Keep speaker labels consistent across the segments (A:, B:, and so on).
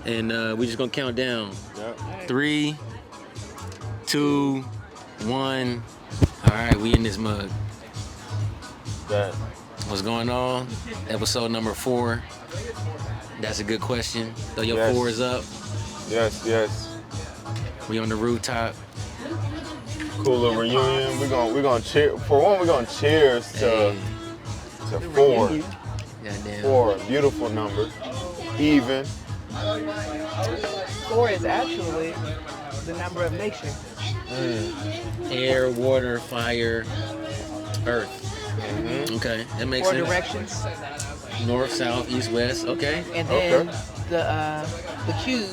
A: and we're just gonna count down.
B: Yep.
A: 3, 2, 1. All right, we in this mug.
B: That.
A: What's going on? Episode number 4. That's a good question. Throw your
B: Yes.
A: 4s up.
B: Yes.
A: We on the rooftop.
B: Cool little reunion. We're gonna cheer. For one, we're gonna cheers
A: Hey,
B: to 4.
A: goddamn.
B: 4, beautiful number. Even.
C: 4 is actually the number of nature.
A: Air, water, fire, earth.
B: Mm-hmm.
A: Okay, that makes
C: 4
A: sense.
C: directions,
A: North, south, east, west. Okay.
C: and then
B: Okay.
C: the cube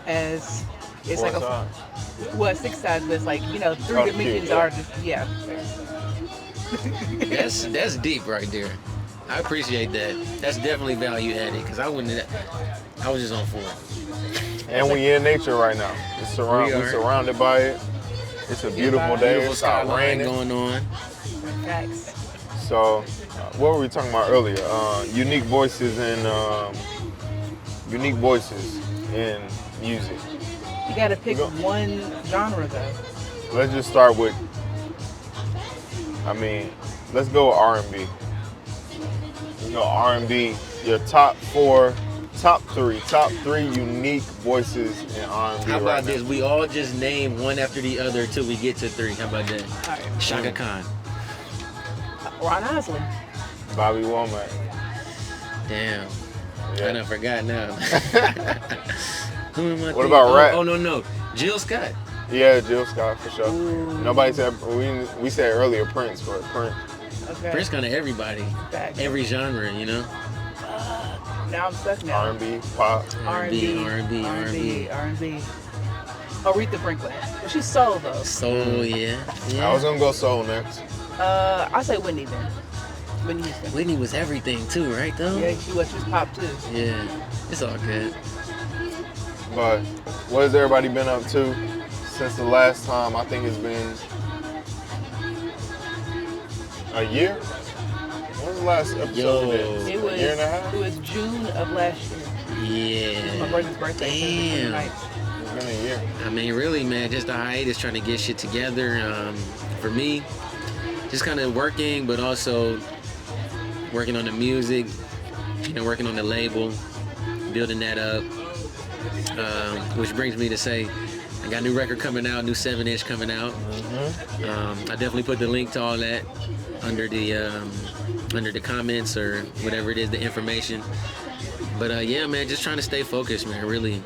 C: as it's
B: 4
C: like
B: sides.
C: 6 sides, but it's like 3
B: Oh, the cube,
C: dimensions
B: yeah.
C: are just
A: That's deep right there. I appreciate that. That's definitely value added because I wouldn't. I was just on 4.
B: And we in nature right now.
A: We are.
B: We're surrounded by it. It's a beautiful day.
A: Beautiful
B: It's not
A: skyline
B: raining.
A: going on.
C: facts.
B: So, what were we talking about earlier? Unique voices in music.
C: You gotta pick
B: Go.
C: one genre though.
B: Let's just start with. Let's go R&B. Let's go R&B. Your top 3 unique voices in R&B.
A: How about
B: right
A: this?
B: now.
A: We all just name one after the other until we get to 3. How about that?
C: All right.
A: Shaka Khan.
C: Ron Isley.
B: Bobby Womack.
A: Damn.
B: Yeah.
A: I done forgot now. Who am I
B: What
A: thinking?
B: about rap?
A: Oh, no. Jill Scott.
B: Yeah, Jill Scott for sure.
C: Ooh.
B: Nobody said we said earlier Prince, but Prince.
C: Okay.
A: Prince kind of everybody.
C: Facts.
A: Every genre,
C: Now I'm stuck now.
B: R&B, pop.
A: R&B.
C: R&B. Aretha Franklin. Well, she's soul though.
A: Soul, yeah.
B: I was gonna go soul next.
C: I say Whitney then. Whitney Houston.
A: Whitney was everything too, right though?
C: Yeah, she was. She was pop too.
A: Yeah. It's all good.
B: But what has everybody been up to since the last time? I think it's been a year. When was the last episode
A: Yo.
B: of this?
C: It was.
B: A year and a half?
C: It was June of last year. It was my
A: Yeah.
C: brother's birthday. so it was
A: Damn.
C: nice.
B: It's been a year.
A: I mean, really, man, just a hiatus trying to get shit together. For me, just kind of working, but also working on the music, working on the label, building that up. Which brings me to say, I got a new record coming out, new 7-inch coming out. I definitely put the link to all that under the comments or whatever it is, the information. But yeah, man, just trying to stay focused, man. Really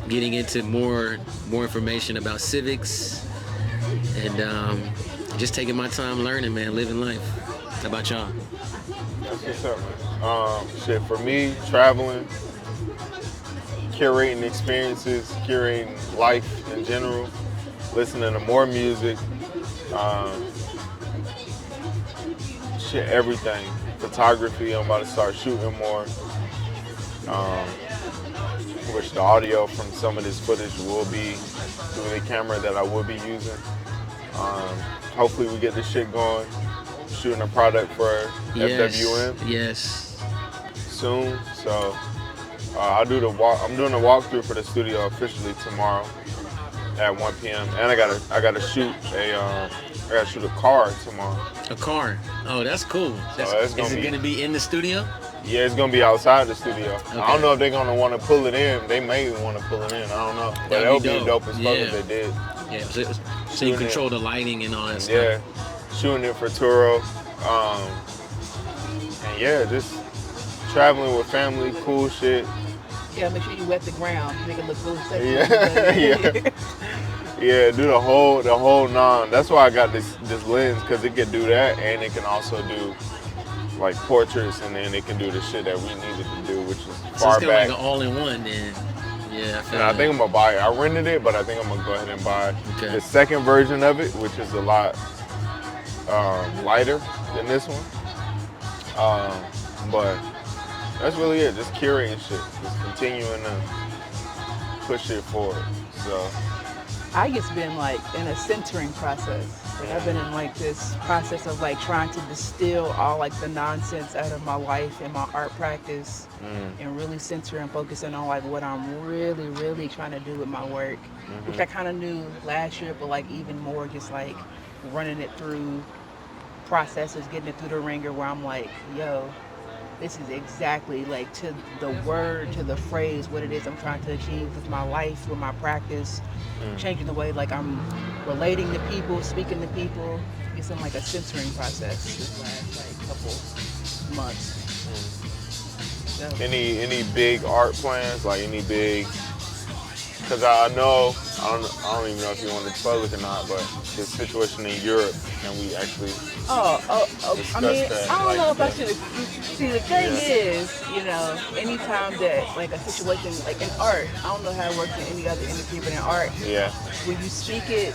A: getting into more information about civics and just taking my time learning, man, living life. How about y'all?
B: That's what's up, man. Shit, for me, traveling, curating experiences, curating life in general, listening to more music, everything. Photography, I'm about to start shooting more. Which the audio from some of this footage will be through the camera that I will be using. Hopefully we get this shit going. Shooting a product for FWM
A: Yes.
B: soon. So I'm doing a walkthrough for the studio officially tomorrow at 1 p.m. And I gotta shoot a car tomorrow.
A: A car. Oh, that's cool.
B: it's
A: Is
B: gonna
A: it
B: be-
A: going to be in the studio?
B: Yeah, it's gonna be outside the studio.
A: Okay.
B: I don't know if they're gonna want to pull it in. They may want to pull it in. I don't know. But
A: That'd
B: that would
A: be
B: be
A: dope.
B: dope as fuck
A: Yeah.
B: if they did.
A: Yeah. So you
B: Shooting
A: control the lighting and all that stuff.
B: Yeah, shooting it for Turo. And yeah, just traveling with family, cool shit.
C: Yeah, make sure you wet the ground. Make it look really sexy.
B: Yeah. Yeah, do the whole non. That's why I got this lens, because it can do that and it can also do like portraits, and then it can do the shit that we needed to do, which is
A: So
B: far
A: it's kind of
B: back.
A: like an all-in-one then. Yeah, I feel
B: And I think I'm gonna buy it. I rented it, but I think I'm gonna go ahead and buy
A: Okay.
B: the second version of it, which is a lot lighter than this one. But that's really it. Just curating shit. Just continuing to push it forward. So
C: I just been like in a centering process. Like I've been in like this process of like trying to distill all like the nonsense out of my life and my art practice, and really center and focusing on like what I'm really, really trying to do with my work, which I kind of knew last year, but like even more just like running it through processes, getting it through the ringer where I'm like, yo, this is exactly like to the word, to the phrase, what it is I'm trying to achieve with my life, with my practice, changing the way like I'm relating to people, speaking to people. It's in like a censoring process this last like couple months. So,
B: Any big art plans? Like any big? Because I know I don't even know if you want to public or not, but the situation in Europe, and we actually
C: I mean,
B: that,
C: I don't
B: like,
C: know if I
B: the-
C: should. See, the thing
B: Yeah.
C: is, you know, anytime that like a situation, like in art, I don't know how it works in any other industry, but in art,
B: yeah,
C: when you speak it,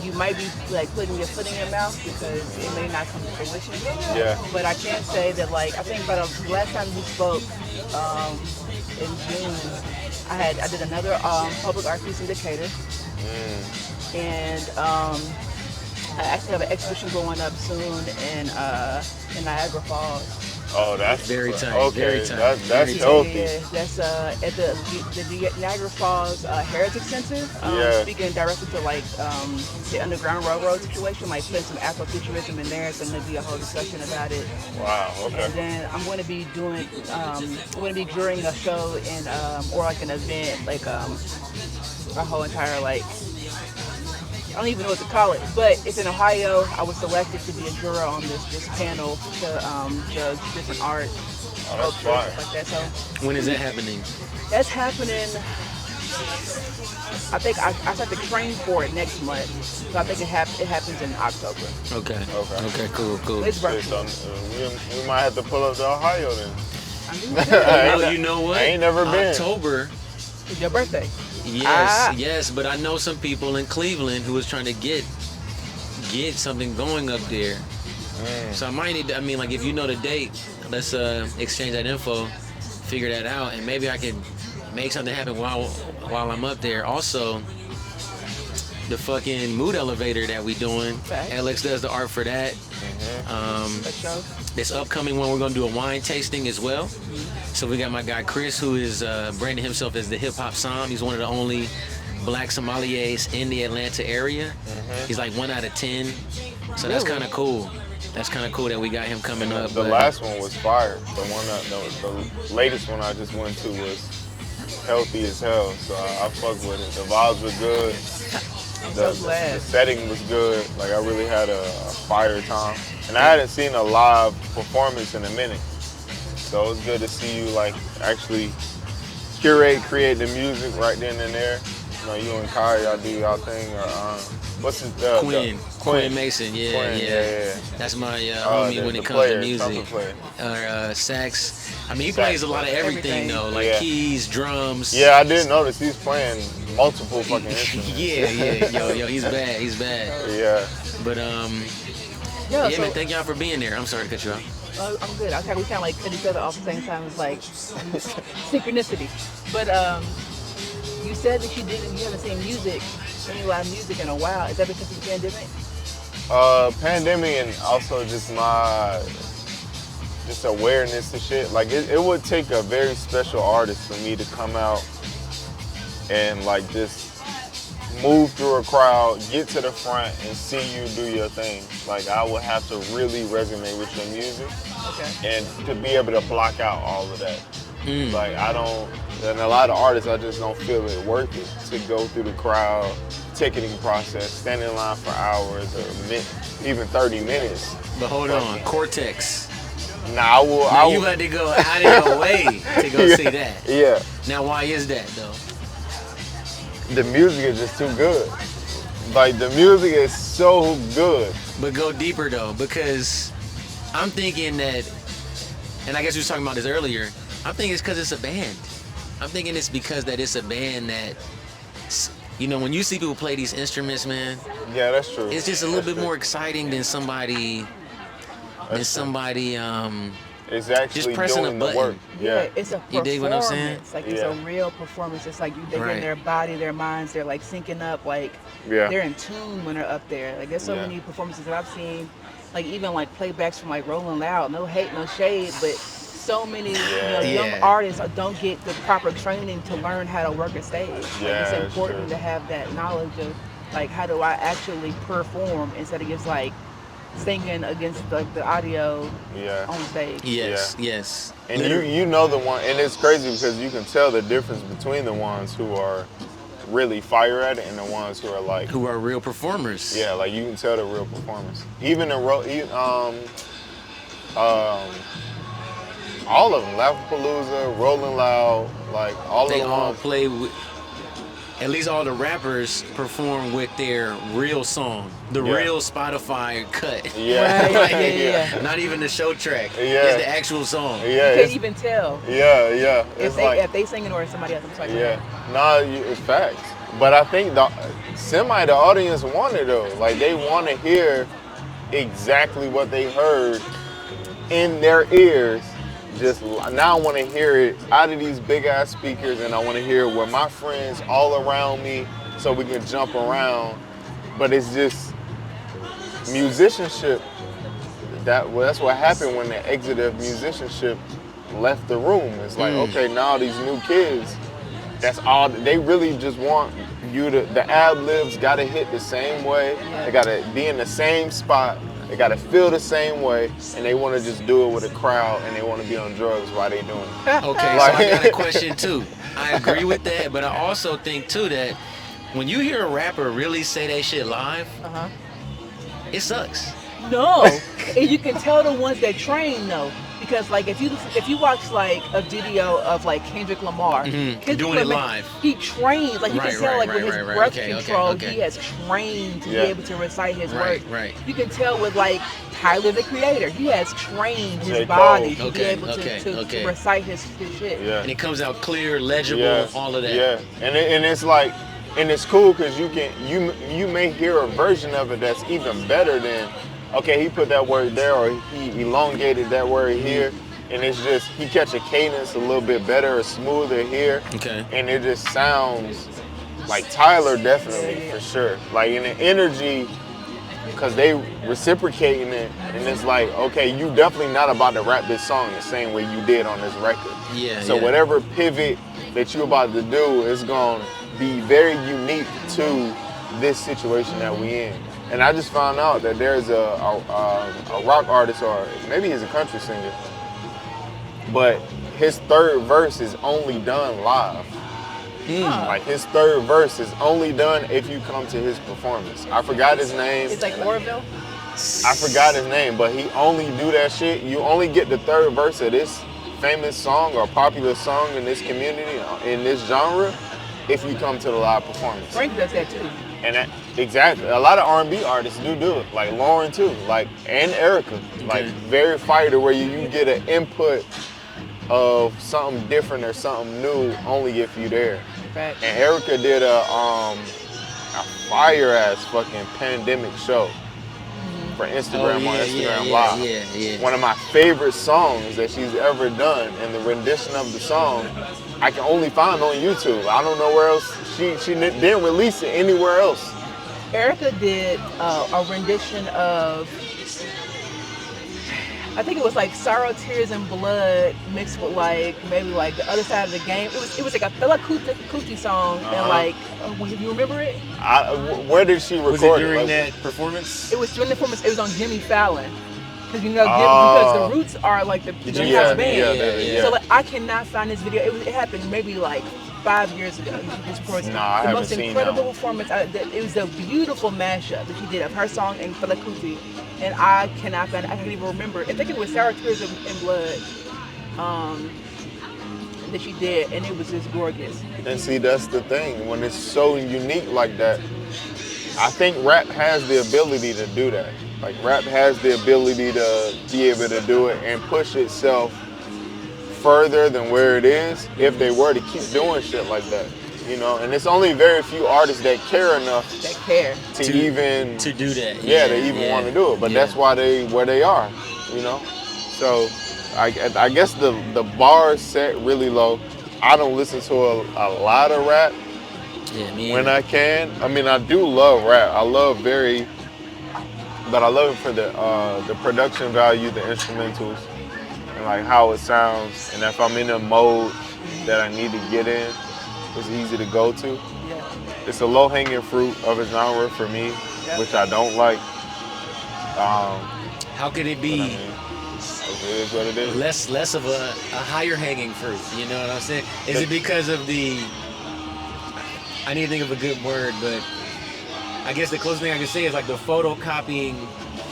C: you might be like putting your foot in your mouth because it may not come to fruition.
B: yeah,
C: But I can say that like I think about the last time we spoke in June, I did another public art piece in Decatur, and I actually have an exhibition going up soon in Niagara Falls.
B: Oh, that's
A: Very tight,
B: Okay,
A: very tight,
B: that's
A: very tight.
B: healthy.
C: Yeah, that's at the Niagara Falls Heritage Center.
B: Yeah.
C: Speaking directly to like the Underground Railroad situation, like putting some Afrofuturism in there. It's going to be a whole discussion about it.
B: Wow. Okay.
C: And then I'm going to be doing, I'm going to be during a show in or like an event, like a whole entire like. I don't even know what to call it, but it's in Ohio. I was selected to be a juror on this panel to judge different art,
B: Oh, that's
C: sculptures,
B: fire.
C: stuff like that. So
A: When is that happening?
C: that's happening. I think I start to train for it next month, so I think it happens in October.
A: Okay.
B: Okay.
A: Okay. Cool.
C: It's
B: Shit,
C: virtual.
B: so, we might have to pull up to Ohio then.
C: I mean,
A: Oh, you know what?
B: I ain't never been.
A: October.
C: it's your birthday.
A: Yes, yes, but I know some people in Cleveland who is trying to get something going up there. So I might need to, I mean, like if you know the date, let's exchange that info, figure that out, and maybe I can make something happen while I'm up there. Also, the fucking mood elevator that we doing,
C: Facts.
A: Alex does the art for that.
C: A show.
A: This upcoming one, we're gonna do a wine tasting as well. So we got my guy Chris, who is branding himself as the hip hop Som. He's one of the only black sommeliers in the Atlanta area. He's like 1 out of 10. So that's
C: Really?
A: kind of cool. That's kind of cool that we got him coming up.
B: The
A: but-
B: last one was fire. The latest one I just went to was healthy as hell. So I fucked with it. The vibes were good.
C: So glad.
B: The setting was good. Like I really had a fire time. And I hadn't seen a live performance in a minute. So it was good to see you like actually create the music right then and there. You know, you and Kai, y'all do y'all thing. Or what's his
A: Quinn Mason, yeah,
B: Quinn,
A: yeah. That's my homie
B: the
A: when it comes
B: player,
A: to music.
B: trumpet player.
A: Sax. I mean, he
B: Sax
A: plays a lot of
B: player.
A: everything,
C: Everything.
A: though, like
B: Yeah.
A: keys, drums.
B: Yeah, I did notice he's playing multiple fucking instruments.
A: yeah, yo, he's bad,
B: Yeah.
A: But
C: Yeah,
A: yeah,
C: so
A: man, thank y'all for being there. I'm sorry to cut you off.
C: I'm good. Okay, we kind of like cut each other off at the same time. It's like synchronicity. But you said that you haven't seen any live music in a while. Is that because of the pandemic?
B: Pandemic and also just my awareness to shit. Like it would take a very special artist for me to come out and like just move through a crowd, get to the front and see you do your thing. Like I would have to really resonate with your music
C: Okay.
B: and to be able to block out all of that. Like I don't, and a lot of artists I just don't feel it worth it to go through the crowd, ticketing process, stand in line for hours or even 30 minutes.
A: But hold on, Cortex.
B: Nah, I will.
A: Now you had to go out of your way to go see that.
B: Yeah,
A: Now, why is that though?
B: the music is just too good. Like the music is so good.
A: But go deeper though, because I'm thinking that, and I guess we were talking about this earlier. I'm thinking it's because it's a band. I'm thinking it's because that it's a band that, you know, when you see people play these instruments, man,
B: Yeah, that's true.
A: it's just a little bit more exciting than somebody
B: It's actually
A: Just pressing a
B: doing the
A: button.
B: work. Yeah.
C: It's a
A: You
C: performance.
A: dig what I'm saying?
C: Like it's
B: Yeah.
C: a real performance. It's like they're
A: Right.
C: in their body, their minds. They're like syncing up. Like
B: Yeah.
C: they're in tune when they're up there. Like there's so
B: Yeah.
C: many performances that I've seen. Like even like playbacks from like Rolling Loud. No hate, no shade, but so many young
A: Yeah.
C: artists don't get the proper training to learn how to work a stage. Like
B: Yeah,
C: it's
B: that's
C: important
B: true.
C: to have that knowledge of like how do I actually perform instead of just like singing against like the audio
B: Yeah.
C: on stage.
A: Yes, yes.
B: And
A: Literally.
B: you know the one, and it's crazy because you can tell the difference between the ones who are really fire at it and the ones who are like,
A: Who are real performers.
B: yeah, like you can tell the real performance. Even in all of them, Laughapalooza, Rolling Loud, like all
A: They
B: of the
A: all
B: ones.
A: play with, at least all the rappers perform with their real song, the
B: Yeah.
A: real Spotify cut.
B: Yeah,
C: Right,
A: Like,
C: yeah.
A: Not even the show track.
B: Yeah.
A: It's the actual song.
B: Yeah,
C: You can't
B: it's,
C: even tell
B: yeah. It's
C: if they singing or somebody else. I'm sorry.
B: yeah, it's facts. But I think the audience want it though. Like they want to hear exactly what they heard in their ears. Just now, I want to hear it out of these big ass speakers, and I want to hear it with my friends all around me, so we can jump around. But it's just musicianship. That's what happened when the exit of musicianship left the room. It's like, okay, now these new kids, that's all they really just want you to. The ad libs got to hit the same way. They got to be in the same spot. They got to feel the same way, and they want to just do it with a crowd, and they want to be on drugs while they doing it.
A: Okay, so I got a question too. I agree with that, but I also think too that when you hear a rapper really say that shit live, it sucks.
C: No, and you can tell the ones that train though, because like if you watch like a video of like Kendrick Lamar, Kendrick
A: Doing it
C: Lamar,
A: live.
C: he trains like you
A: Right,
C: can tell
A: right,
C: like
A: right,
C: with his
A: right,
C: breath
A: okay,
C: control,
A: okay.
C: he has trained to
B: Yeah.
C: be able to recite his
A: Right,
C: work.
A: right.
C: You can tell with like Tyler the Creator, he has trained his
B: J.
C: body
B: Cole.
C: to be
A: Okay,
C: able to recite his shit.
B: Yeah.
A: And it comes out clear, legible,
B: Yeah,
A: all of that.
B: Yeah, and it's like, and it's cool because you may hear a version of it that's even better than, okay, he put that word there or he elongated that word here, and it's just he catch a cadence a little bit better or smoother here,
A: Okay.
B: and it just sounds like Tyler definitely for sure, like in the energy. Because they reciprocating it, and it's like, okay, you definitely not about to rap this song the same way you did on this record.
A: Yeah.
B: So
A: yeah.
B: whatever pivot that you're about to do is going to be very unique to this situation that we in. And I just found out that there's a rock artist, or maybe he's a country singer, but his third verse is only done live. Like his third verse is only done if you come to his performance. I forgot his name.
C: It's like Orville.
B: I forgot his name, but he only do that shit. You only get the third verse of this famous song or popular song in this community, in this genre, if you come to the live performance.
C: Frank does that too.
B: And that, exactly, a lot of R&B artists do it, like Lauren too, like and Erica, like very fighter where you get an input of something different or something new only if you there.
C: Facts.
B: And Erica did a fire ass fucking pandemic show for Instagram on Instagram Live.
A: Yeah.
B: One of my favorite songs that she's ever done, and the rendition of the song I can only find on YouTube. I don't know where else. She didn't release it anywhere else.
C: Erica did a rendition of, I think it was like Sorrow, Tears, and Blood mixed with like maybe like the other side of the game. It was like a Fela Kuti song, and like, you remember it?
B: Where did she record
A: Was it during
B: Like,
A: that performance?
C: It was during the performance. It was on Jimmy Fallon. Because because the Roots are like the house band.
B: Yeah.
C: So like, I cannot find this video. It happened maybe like 5 years ago.
B: I haven't
C: most
B: seen
C: incredible
B: that one.
C: performance. It was a beautiful mashup that she did of her song and Fela Kuti, and I cannot find. I can't even remember. I think it was Sour Tears and Blood that she did, and it was just gorgeous.
B: And see, that's the thing. When it's so unique like that, I think rap has the ability to do that. Like rap has the ability to be able to do it and push itself further than where it is if they were to keep doing shit like that. You know, and it's only very few artists that care enough to even
A: do that.
B: they even want to do it. But that's why where they are, you know. So I guess the bar is set really low. I don't listen to a lot of rap
A: Yeah, me
B: when
A: either.
B: I can. I mean, I do love rap. But I love it for the production value, the instrumentals, and like how it sounds. And if I'm in a mode that I need to get in, it's easy to go to.
C: Yeah.
B: It's a low-hanging fruit of a genre for me,
C: Yeah.
B: which I don't like.
A: How could it
B: But I
A: be
B: mean, it is what it is.
A: less of a higher hanging fruit? You know what I'm saying? Is it because of the? I need to think of a good word, but I guess the closest thing I can say is like the photocopying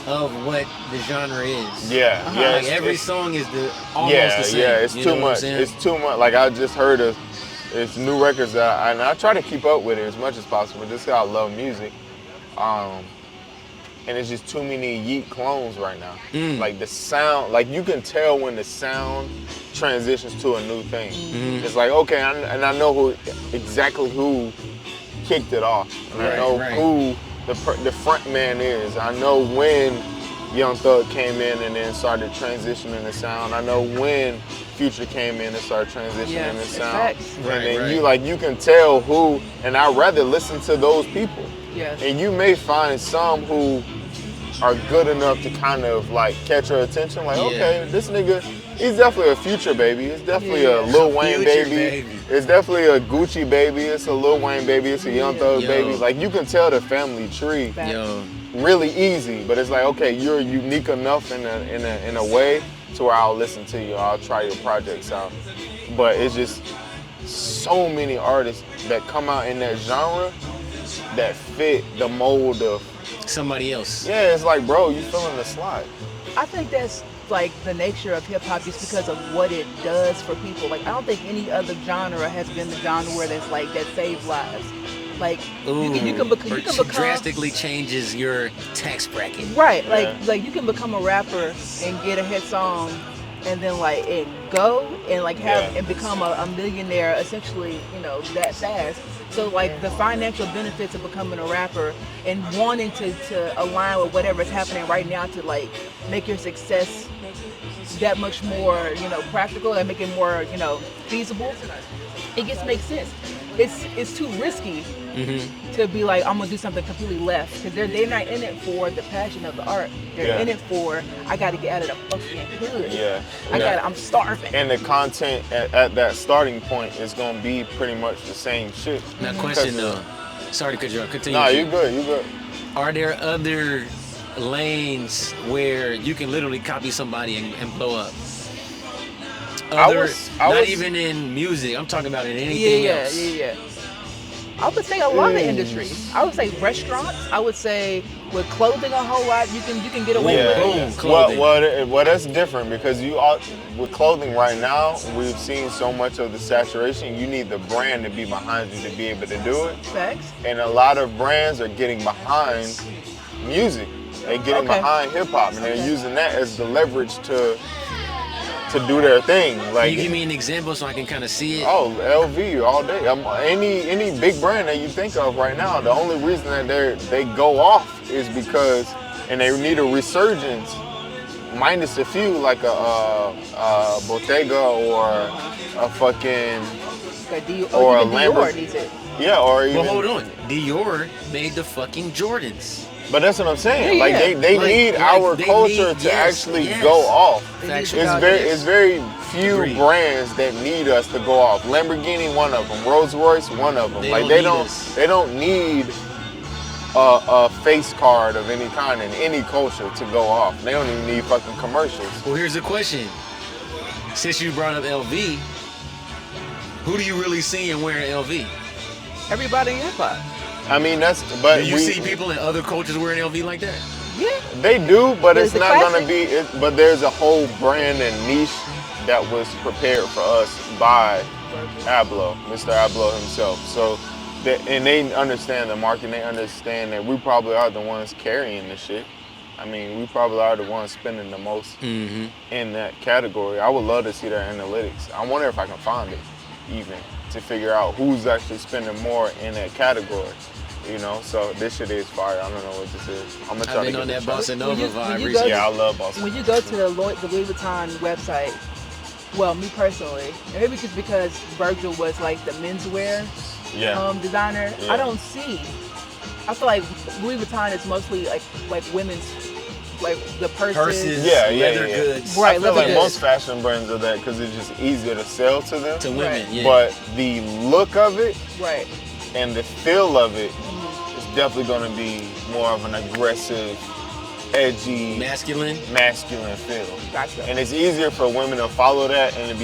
A: of what the genre is.
B: Yeah, yeah.
A: Like every song is almost
B: yeah,
A: the same.
B: yeah. It's
A: you
B: too
A: know what I'm
B: much.
A: saying?
B: It's too much. Like I just heard it's new records and I try to keep up with it as much as possible. Just 'cause I love music, and it's just too many Yeet clones right now. Like the sound, like you can tell when the sound transitions to a new thing. It's like okay, and I know exactly who kicked it off, and I
A: Right,
B: know
A: right.
B: who the front man is. I know when Young Thug came in and then started transitioning the sound. I know when Future came in and started transitioning
C: Yeah,
B: the
C: it's
B: sound.
C: facts.
B: And
A: Right,
B: then
A: right.
B: you can tell who, and I'd rather listen to those people.
C: Yes.
B: And you may find some who are good enough to kind of like catch your attention. Like,
A: Yeah.
B: okay, this nigga, he's definitely a Future baby. It's definitely a
C: Yeah.
B: Lil Wayne
A: Future
B: baby.
A: baby.
B: It's definitely a Gucci baby. It's a Lil Wayne baby. It's a Young
C: Yeah.
B: Thug
A: Yo.
B: baby. Like you can tell the family tree
C: Facts.
A: Yo,
B: really easy. But it's like, okay, you're unique enough in a way to where I'll listen to you. I'll try your projects out. But it's just so many artists that come out in that genre that fit the mold of.
A: somebody else.
B: Yeah, it's like, bro, you feeling the slide.
C: I think that's like the nature of hip hop just because of what it does for people. Like I don't think any other genre has been the genre where that's like that saves lives. Like you can
A: Or
C: become
A: drastically changes your tax bracket.
C: right.
B: Yeah.
C: Like you can become a rapper and get a hit song, and then like it go and like have
B: Yeah.
C: and become a millionaire essentially. You know that fast. So like the financial benefits of becoming a rapper and wanting to align with whatever's happening right now to like make your success that much more, practical and make it more, feasible. It just makes sense. It's too risky to be like I'm gonna do something completely left because they're not in it for the passion of the art. They're
B: Yeah.
C: in it for I got to get out of the fucking hood.
B: Yeah.
C: I'm starving.
B: And the content at that starting point is gonna be pretty much the same shit.
A: Now, question
B: Because-
A: though. Sorry to cut you off. Continue.
B: Nah, you good, you good.
A: Are there other lanes where you can literally copy somebody and blow up?
B: I
A: Other,
B: was-
A: not even in music. I'm talking about in anything else.
C: Yeah. I would say a lot of industries. I would say restaurants. I would say with clothing a whole lot, you can get away with it.
A: Boom, clothing.
B: Well, that's different because with clothing right now, we've seen so much of the saturation. You need the brand to be behind you to be able to do it.
C: Facts.
B: And a lot of brands are getting behind music. They're getting
C: Okay.
B: behind hip hop, and they're
C: Okay.
B: using that as the leverage to do their thing.
A: Can
B: Like,
A: you give me an example so I can kind of see it?
B: oh, LV all day. Any big brand that you think of right now, the only reason that they go off is because, and they need a resurgence, minus a few like a Bottega or a fucking
C: Like
B: Or a
C: even Dior
B: Lambert-
C: needs it.
B: yeah, or even.
A: Well, hold on. Dior made the fucking Jordans.
B: But that's what I'm saying.
C: Yeah,
B: Like
C: yeah.
B: they
A: Like-
B: need
A: like
B: our
A: they
B: culture
A: need-
B: to
A: yes,
B: actually
A: yes.
B: go off.
A: Factual.
B: It's very few
A: Agreed.
B: brands that need us to go off. Lamborghini, one of them. Rolls Royce, one of them.
A: They
B: Like
A: don't
B: they
A: need
B: don't
A: us.
B: they don't need a face card of any kind in any culture to go off. They don't even need fucking commercials.
A: Well, here's the question. Since you brought up LV, who do you really see in wearing LV?
C: Everybody in hip hop.
B: I mean but
A: Do you see people in other cultures wearing LV like that?
C: Yeah.
B: They do, but
C: There's
B: it's
C: the
B: not gonna
C: classic.
B: be. But there's a whole brand and niche that was prepared for us by Ablo, Mr. Ablo himself. So, and they understand the market. They understand that we probably are the ones carrying the shit. I mean, we probably are the ones spending the most in that category. I would love to see their analytics. I wonder if I can find it, even to figure out who's actually spending more in that category. You know, so this shit is fire. I don't know what this is. I'm gonna try
A: I've been
B: to
A: on
B: get
A: that
B: the
A: Bossa Nova vibe
C: you
A: recently.
B: Yeah, I love Bossa.
C: When you go to the Louis Vuitton website, well, me personally, maybe just because Virgil was like the menswear
B: Yeah.
C: designer,
B: Yeah.
C: I don't see. I feel like Louis Vuitton is mostly like women's, like the
A: Purses,
B: Yeah,
A: leather
B: yeah.
A: goods
C: Right.
B: I feel
C: leather
B: like
C: goods.
B: most fashion brands are that because it's just easier to sell to them.
A: to women.
C: Right.
A: Yeah.
B: But the look of it
C: Right.
B: and the feel of it is definitely going to be more of an aggressive, edgy,
A: masculine.
B: masculine feel.
C: Gotcha.
B: And it's easier for women to follow that and to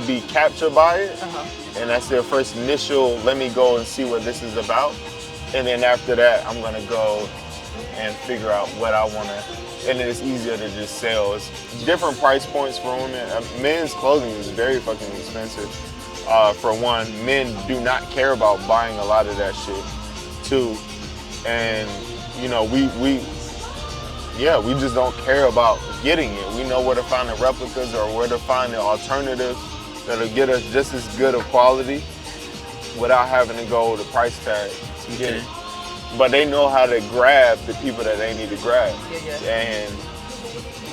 B: be captured by it.
C: Uh-huh.
B: And that's their first initial, let me go and see what this is about. And then after that, I'm gonna go and figure out what I wanna, and then it's easier to just sell. It's different price points for women. Men's clothing is very fucking expensive. For one, men do not care about buying a lot of that shit. Two, and you know, we just don't care about getting it. We know where to find the replicas or where to find the alternatives that'll get us just as good of quality without having to go the price tag to get it. But they know how to grab the people that they need to grab.
C: Yeah.
B: And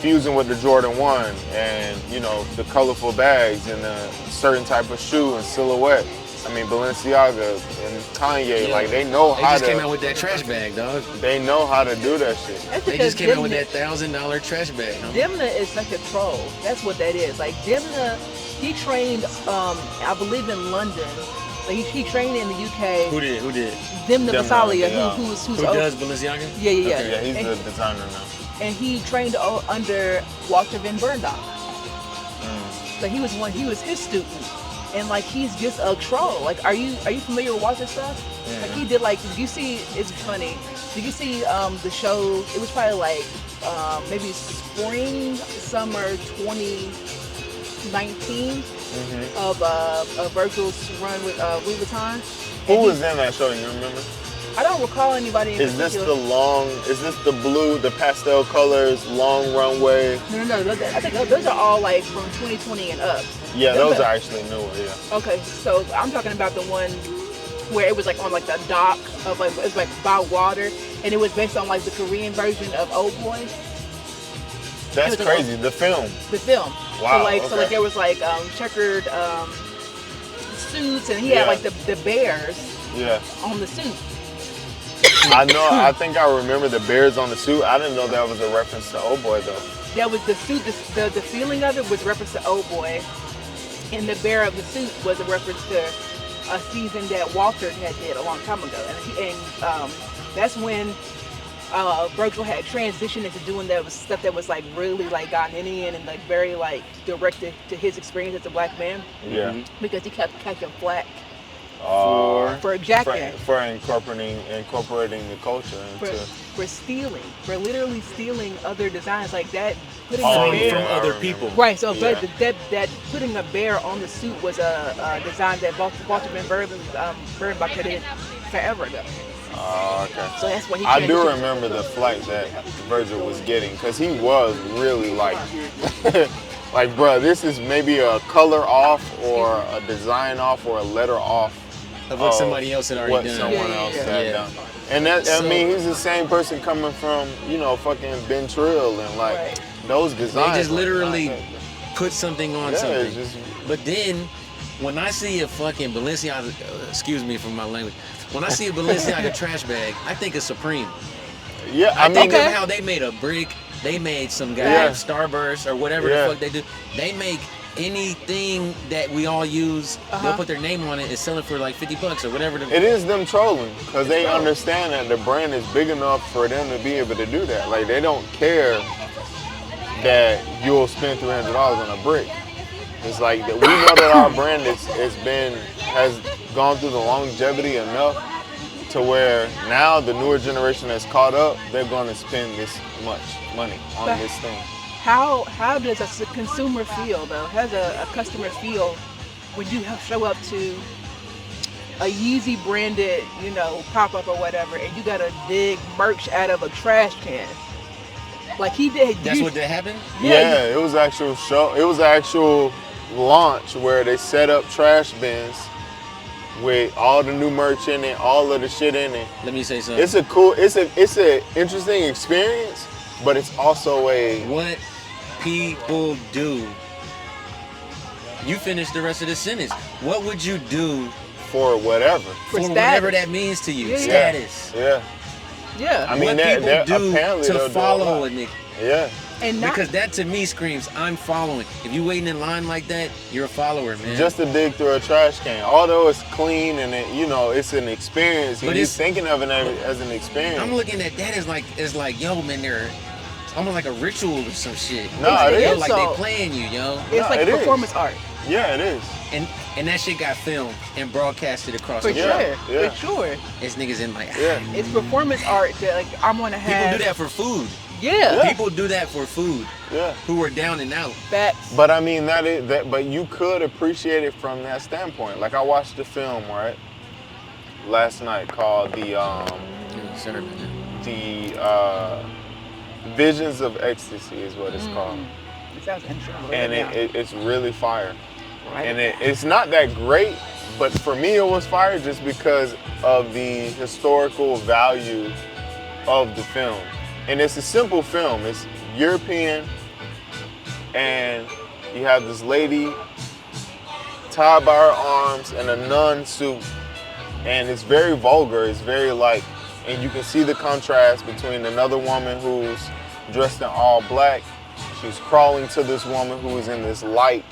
B: fusing with the Jordan 1 and, you know, the colorful bags and a certain type of shoe and silhouette. I mean, Balenciaga and Kanye,
A: Yeah.
B: like they know
A: They
B: how
A: just
B: to.
A: came out with that trash bag, dog.
B: They know how to do that shit.
C: That's
A: They
C: because
A: just came out with
C: Demna-
A: that $1,000 trash bag. Huh?
C: Demna is such a troll. That's what that is. Like Demna, he trained, I believe in London. Like he trained in the UK.
A: Who did?
C: Demna
B: Demna,
C: Basalia,
B: yeah.
C: who's
A: Who does Balenciaga?
C: Yeah.
A: Okay.
B: Yeah, he's
C: and,
B: the designer now.
C: and he trained under Walter Van Burndorf. So he was his student. And like he's just a troll. Like are you familiar with Walter's stuff? Like he did like, did you see, it's funny. Did you see the show? It was probably like maybe spring, summer 2019 of Virgil's run with Louis Vuitton.
B: Who was in that show? You remember?
C: I don't recall anybody in
B: Is this
C: particular.
B: is this the blue, the pastel colors, long runway?
C: No. I think those are all like from 2020 and up.
B: Yeah, those are actually newer, yeah.
C: Okay, so I'm talking about the one where it was like on like the dock of like, it was like by water, and it was based on like the Korean version of Old Boy,
B: That's
C: It was
B: crazy. The film.
C: the film.
B: Wow,
C: So like
B: okay.
C: there was like checkered suits, and he
B: Yeah.
C: had like the bears
B: Yeah.
C: on the suit.
B: I know, I think I remember the bears on the suit. I didn't know that was a reference to Old Boy though.
C: That was the suit. The feeling of it was reference to Old Boy, and the bear of the suit was a reference to a season that Walter had did a long time ago, and that's when Virgil had transitioned into doing that stuff that was like really like Ghanaian and like very like directed to his experience as a black man,
B: Yeah.
C: because he kept catching flack
B: For
C: for jacking,
B: for incorporating the culture into.
C: for stealing, for literally stealing other designs like that, putting
B: Oh,
C: a bear.
A: From
B: yeah.
A: other people.
C: Right, so
B: Yeah.
C: that putting a bear on the suit was a design that Walter Van Burndorf did forever ago.
B: Oh, okay.
C: So that's what he.
B: I do
C: transitioned.
B: remember the flight that Virgil was getting because he was really like, like, bruh, this is maybe a color off or a design off or a letter off
A: Of what somebody else had already
B: what
A: done.
B: someone
C: Yeah,
B: else
C: yeah.
B: had
A: Yeah.
B: done. And that, I
A: So-
B: mean, he's the same person coming from, you know, fucking Ben Trill and like
C: Right.
B: those
A: They
B: designs.
A: just
B: like,
A: literally
B: nah,
A: put something on
B: yeah,
A: something.
B: it's just,
A: But then, when I see a fucking Balenciaga, excuse me for my language, when I see a Balenciaga trash bag, I think of Supreme.
B: yeah,
A: I
B: I mean,
A: think
C: Okay.
A: of how they made a brick, they made some guy
B: Yeah.
A: Starburst or whatever
B: Yeah.
A: the fuck they do. They make anything that we all use, they'll put their name on it and sell it for like $50 or whatever.
B: it is them trolling because they
C: trolling.
B: understand that the brand is big enough for them to be able to do that. Like they don't care that you'll spend $300 on a brick. It's like that we know that our brand has gone through the longevity enough to where now the newer generation that's caught up, they're going to spend this much money on
C: But-
B: this thing.
C: How does a consumer feel though? How does a customer feel when you show up to a Yeezy branded, you know, pop up or whatever, and you got to dig merch out of a trash can? Like he did.
A: That's what that happened?
B: Yeah, it was actual show. It was actual launch where they set up trash bins with all the new merch in it, all of the shit in it.
A: Let me say something.
B: It's a cool, it's a interesting experience, but it's also a
A: What people do. You finish the rest of the sentence. What would you do
B: for whatever.
C: For
A: whatever
C: status.
A: that means to you?
C: Yeah.
A: Status.
B: Yeah.
C: Yeah.
B: I mean,
A: what
B: that
A: people do
B: apparently
A: to
B: they'll do a
A: follow
B: lot.
A: a nigga.
B: Yeah.
C: and not,
A: Because that to me screams, I'm following. If you waiting in line like that, you're a follower, man.
B: Just to dig through a trash can, although it's clean and it's an experience.
A: But
B: And you're
A: it's-
B: thinking of it as an experience.
A: I'm looking at that as like, yo, man, they're almost like a ritual or some shit.
B: No, it
A: Yo,
B: is.
A: like
C: So-
A: they playing you, yo.
C: it's
B: No,
C: like
B: it is.
C: performance art.
B: Yeah, it is.
A: And that shit got filmed and broadcasted across
C: For
A: the
B: Yeah,
A: world.
C: sure.
B: yeah.
C: For sure.
A: It's niggas in like,
B: Yeah.
C: It's performance art that like I'm gonna
A: people
C: have.
A: do that for food.
C: Yeah.
A: People do that for food
B: Yeah.
A: who are down and out.
C: Facts.
B: But I mean but you could appreciate it from that standpoint. Like I watched the film, right? Last night called
A: Sorry, man.
B: Visions of Ecstasy is what it's called.
C: It sounds interesting.
B: And
C: right now.
B: it's really fire.
C: Right.
B: And it's not that great, but for me it was fire just because of the historical value of the film. And it's a simple film. It's European, and you have this lady tied by her arms in a nun suit, and it's very vulgar. It's very and you can see the contrast between another woman who's dressed in all black. She's crawling to this woman who is in this light,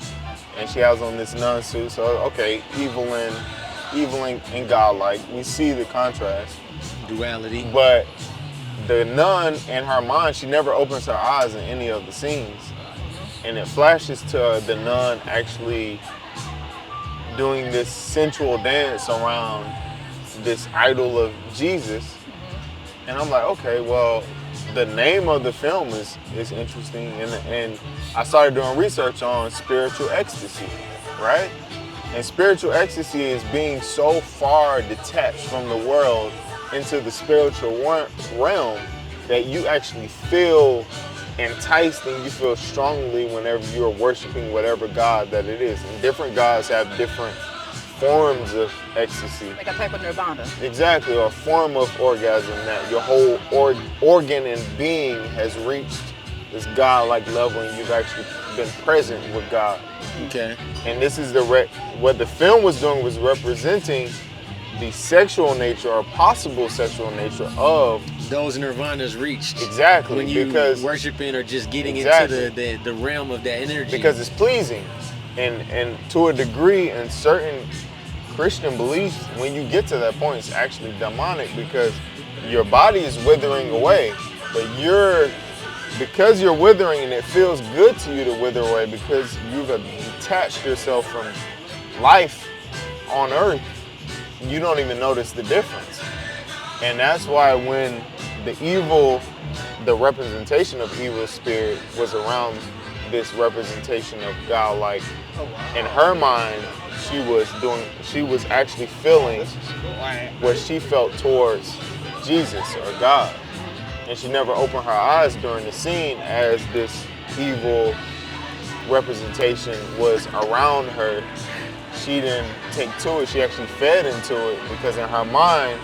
B: and she has on this nun suit. So okay, evil and godlike. We see the contrast.
A: Duality.
B: But the nun, in her mind, she never opens her eyes in any of the scenes. And it flashes to the nun actually doing this sensual dance around this idol of Jesus. And I'm like, okay, well, the name of the film is interesting. And I started doing research on spiritual ecstasy, right? And spiritual ecstasy is being so far detached from the world into the spiritual realm that you actually feel enticed and you feel strongly whenever you're worshiping whatever God that it is. And different gods have different forms of ecstasy.
C: like a type of nirvana.
B: Exactly, or a form of orgasm that your whole organ and being has reached this God-like level and you've actually been present with God.
A: Okay.
B: And this is what the film was doing was representing the sexual nature or possible sexual nature of
A: Those nirvanas reached.
B: exactly
A: When you
B: because
A: worshiping or just getting
B: Exactly.
A: into the realm of that energy.
B: because it's pleasing, and to a degree in certain Christian beliefs, when you get to that point, it's actually demonic because your body is withering away, but because you're withering and it feels good to you to wither away because you've detached yourself from life on earth, you don't even notice the difference. And that's why when the representation of evil spirit was around this representation of God, like in her mind, she was actually feeling what she felt towards Jesus or God. And she never opened her eyes during the scene as this evil representation was around her. She didn't take to it, she actually fed into it because in her mind,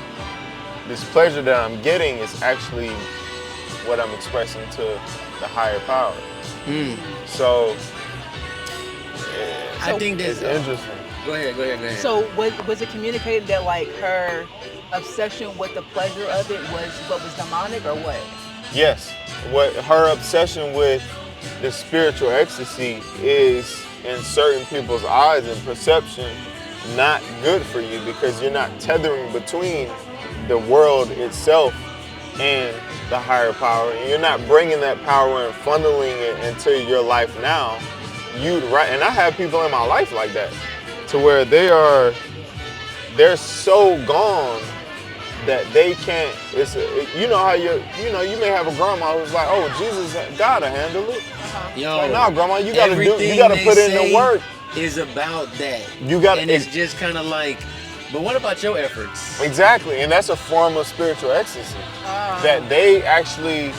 B: this pleasure that I'm getting is actually what I'm expressing to the higher power. So,
A: I think
B: it's
A: that's
B: interesting.
A: Go ahead.
C: So was it communicated that like her obsession with the pleasure of it was what was demonic or what?
B: Yes, what her obsession with the spiritual ecstasy is in certain people's eyes and perception not good for you because you're not tethering between the world itself and the higher power. And you're not bringing that power and funneling it into your life now. And I have people in my life like that to where they're so gone that they can't. You know how you may have a grandma who's like, oh, Jesus, gotta handle it.
A: Yo,
B: Like, nah, grandma, you gotta put
A: they
B: in the work.
A: Is about that. And it's just kind of like, but what about your efforts?
B: Exactly, and that's a form of spiritual ecstasy that they actually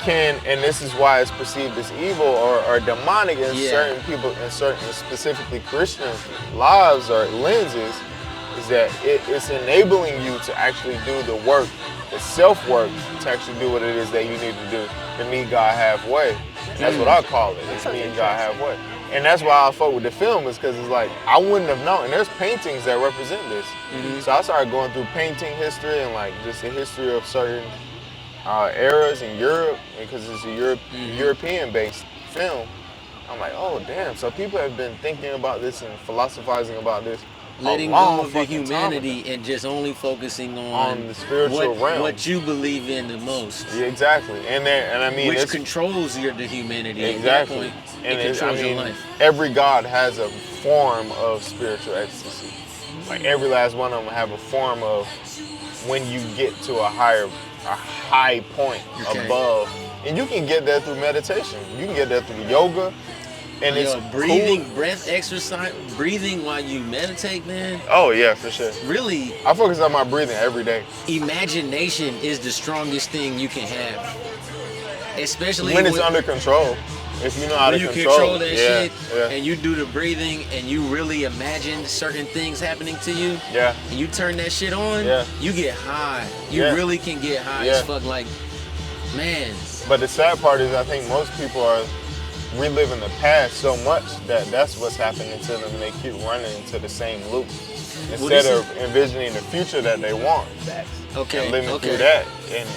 B: can, and this is why it's perceived as evil or demonic in certain people, in certain specifically Christian lives or lenses, is that it's enabling you to actually do the work, the self-work, to actually do what it is that you need to do to meet God halfway. And that's what I call it. It's meeting God halfway. And that's why I fuck with the film, is because it's like, I wouldn't have known. And there's paintings that represent this. So I started going through painting history and like just the history of certain eras in Europe, because it's a European-based film. I'm like, oh damn, so people have been thinking about this and philosophizing about this.
A: Letting go of the humanity and just only focusing on
B: the spiritual realm.
A: What you believe in the most.
B: Yeah, exactly. And I mean,
A: which controls the humanity.
B: Exactly.
A: At that point, and it controls your life.
B: Every god has a form of spiritual ecstasy. Like every last one of them have a form of when you get to a high point above. And you can get there through meditation. You can get there through yoga. And it's
A: breathing, breath exercise, breathing while you meditate, man.
B: Oh yeah, for sure.
A: Really,
B: I focus on my breathing every day.
A: Imagination is the strongest thing you can have, especially
B: when it's under control. If you know how to
A: control that shit,
B: yeah.
A: and you do the breathing, and you really imagine certain things happening to you,
B: yeah,
A: and you turn that shit on, you get high. You really can get high as fuck. Like, man.
B: But the sad part is, I think most people are reliving the past so much that that's what's happening to them, and they keep running into the same loop instead of envisioning the future that they want.
A: Okay.
B: And living through that and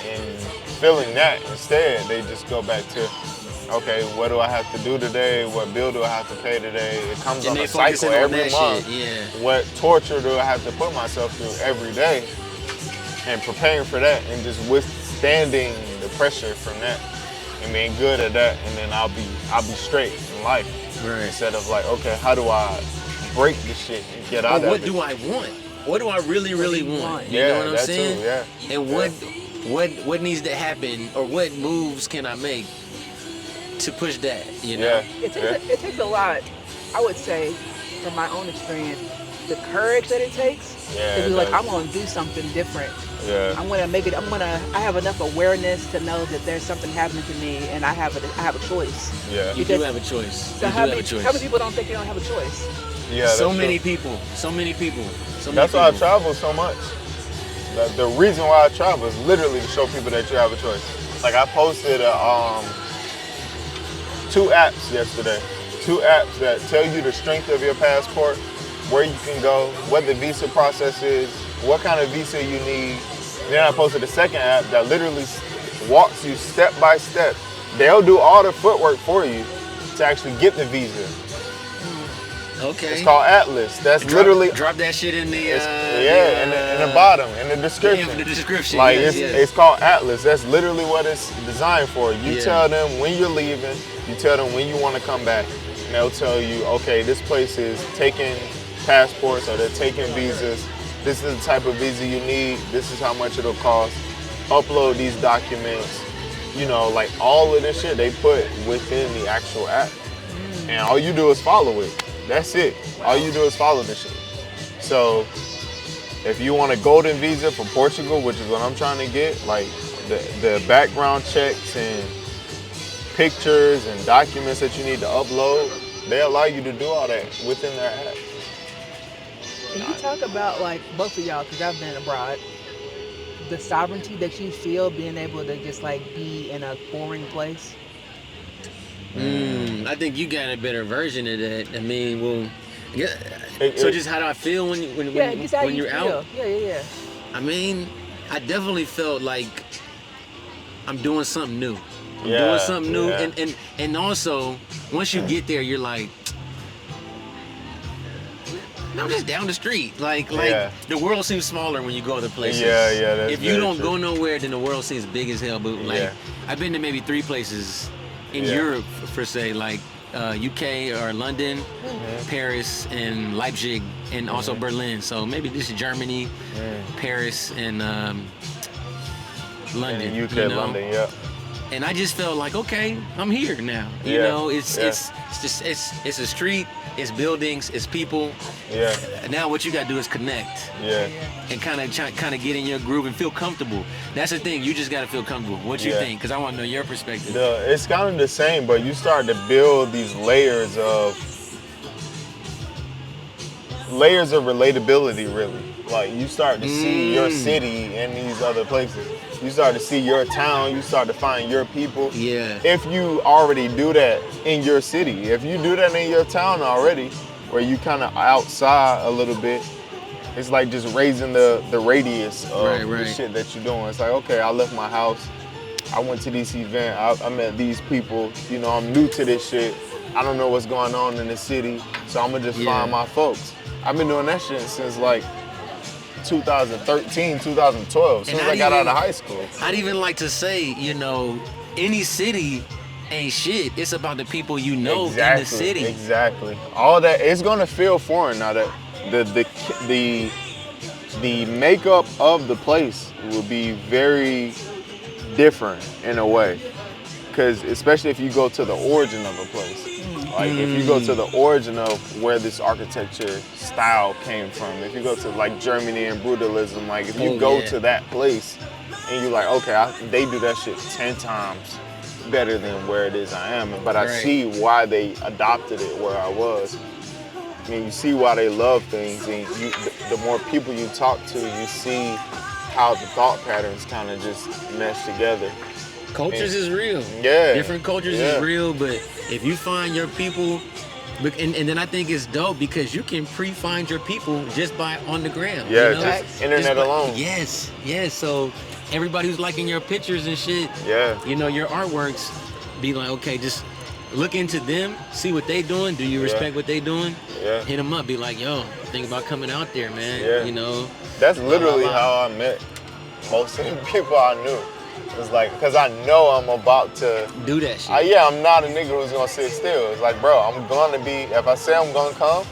B: feeling that. Instead, they just go back to, okay, what do I have to do today? What bill do I have to pay today? It comes on a cycle every month. What torture do I have to put myself through every day? And preparing for that and just withstanding the pressure from that. And being good at that, and then I'll be straight in life.
A: Right.
B: Instead of like, okay, how do I break the shit and get out of it?
A: What do I want? What do I really want? You know what I'm saying?
B: Too, yeah.
A: And what needs to happen, or what moves can I make to push that? You know?
C: It takes a lot. I would say, from my own experience, the courage that it takes to be like, I'm gonna do something different.
B: Yeah.
C: I'm gonna make it. I have enough awareness to know that there's something happening to me, and I have a choice.
B: Yeah.
A: You do have a choice.
C: So how many people don't think they don't have a choice?
B: Yeah.
A: So many people.
B: That's why I travel so much. The reason why I travel is literally to show people that you have a choice. Like I posted 2 apps yesterday. 2 apps that tell you the strength of your passport, where you can go, what the visa process is, what kind of visa you need. Then I posted a second app that literally walks you step by step. They'll do all the footwork for you to actually get the visa.
A: Okay.
B: It's called Atlas. That's literally
A: drop that shit in the
B: in the bottom, in the description.
A: In the description.
B: Like it's called Atlas. That's literally what it's designed for. You tell them when you're leaving. You tell them when you want to come back, and they'll tell you, okay, this place is taking passports, or they're taking visas. This is the type of visa you need. This is how much it'll cost. Upload these documents. You know, like all of this shit they put within the actual app. And all you do is follow it. That's it. All you do is follow this shit. So if you want a golden visa for Portugal, which is what I'm trying to get, like the background checks and pictures and documents that you need to upload, they allow you to do all that within their app.
C: Can you talk about, like, both of y'all, because I've been abroad, the sovereignty that you feel being able to just, like, be in a foreign place?
A: I think you got a better version of that. I mean, well, so just how do I feel when you're out?
C: Yeah.
A: I mean, I definitely felt like I'm doing something new. And also, once you get there, you're like, I'm just down the street. Like the world seems smaller when you go other places.
B: That's
A: if you don't go nowhere, then the world seems big as hell. But like, I've been to maybe 3 places in Europe, per se, like UK or London, Paris, and Leipzig, and also Berlin. So maybe this is Germany, Paris, and London.
B: And UK, London,
A: And I just felt like, okay, I'm here now. You know, it's just it's a street, it's buildings, it's people. Now what you gotta do is connect. And kind of get in your groove and feel comfortable. That's the thing. You just gotta feel comfortable. What you think? Because I want to know your perspective.
B: It's kind of the same, but you start to build these layers of layers of relatability, really. Like, you start to see your city in these other places. You start to see your town. You start to find your people.
A: Yeah.
B: If you already do that in your city, if you do that in your town already, where you kind of outside a little bit, it's like just raising the radius of the shit that you're doing. It's like, okay, I left my house. I went to this event. I met these people. You know, I'm new to this shit. I don't know what's going on in the city, so I'm gonna just find my folks. I've been doing that shit since like 2013, 2012, as soon as I got out of high school.
A: I'd even like to say, you know, any city ain't shit. It's about the people you know in the city.
B: Exactly. All that, it's gonna feel foreign now that the makeup of the place will be very different in a way. Because especially if you go to the origin of a place. Like if you go to the origin of where this architecture style came from, if you go to like Germany and brutalism, like if you go to that place and you're like, okay, they do that shit 10 times better than where it is I am, but I see why they adopted it where I was. I mean, you see why they love things, and the more people you talk to, you see how the thought patterns kind of just mesh together.
A: Cultures is real.
B: Yeah.
A: Different cultures is real, but if you find your people, and then I think it's dope because you can pre-find your people just by on the gram.
B: Yeah,
A: you know?
B: just internet alone.
A: Yes. So everybody who's liking your pictures and shit, you know, your artworks, be like, okay, just look into them, see what they doing. Do you respect what they doing?
B: Yeah.
A: Hit them up, be like, yo, think about coming out there, man. You know.
B: That's literally how I met most of the people I knew. It's like, because I know I'm about to
A: do that shit.
B: I'm not a nigga who's gonna sit still. It's like, bro, I'm gonna be, if I say I'm gonna come,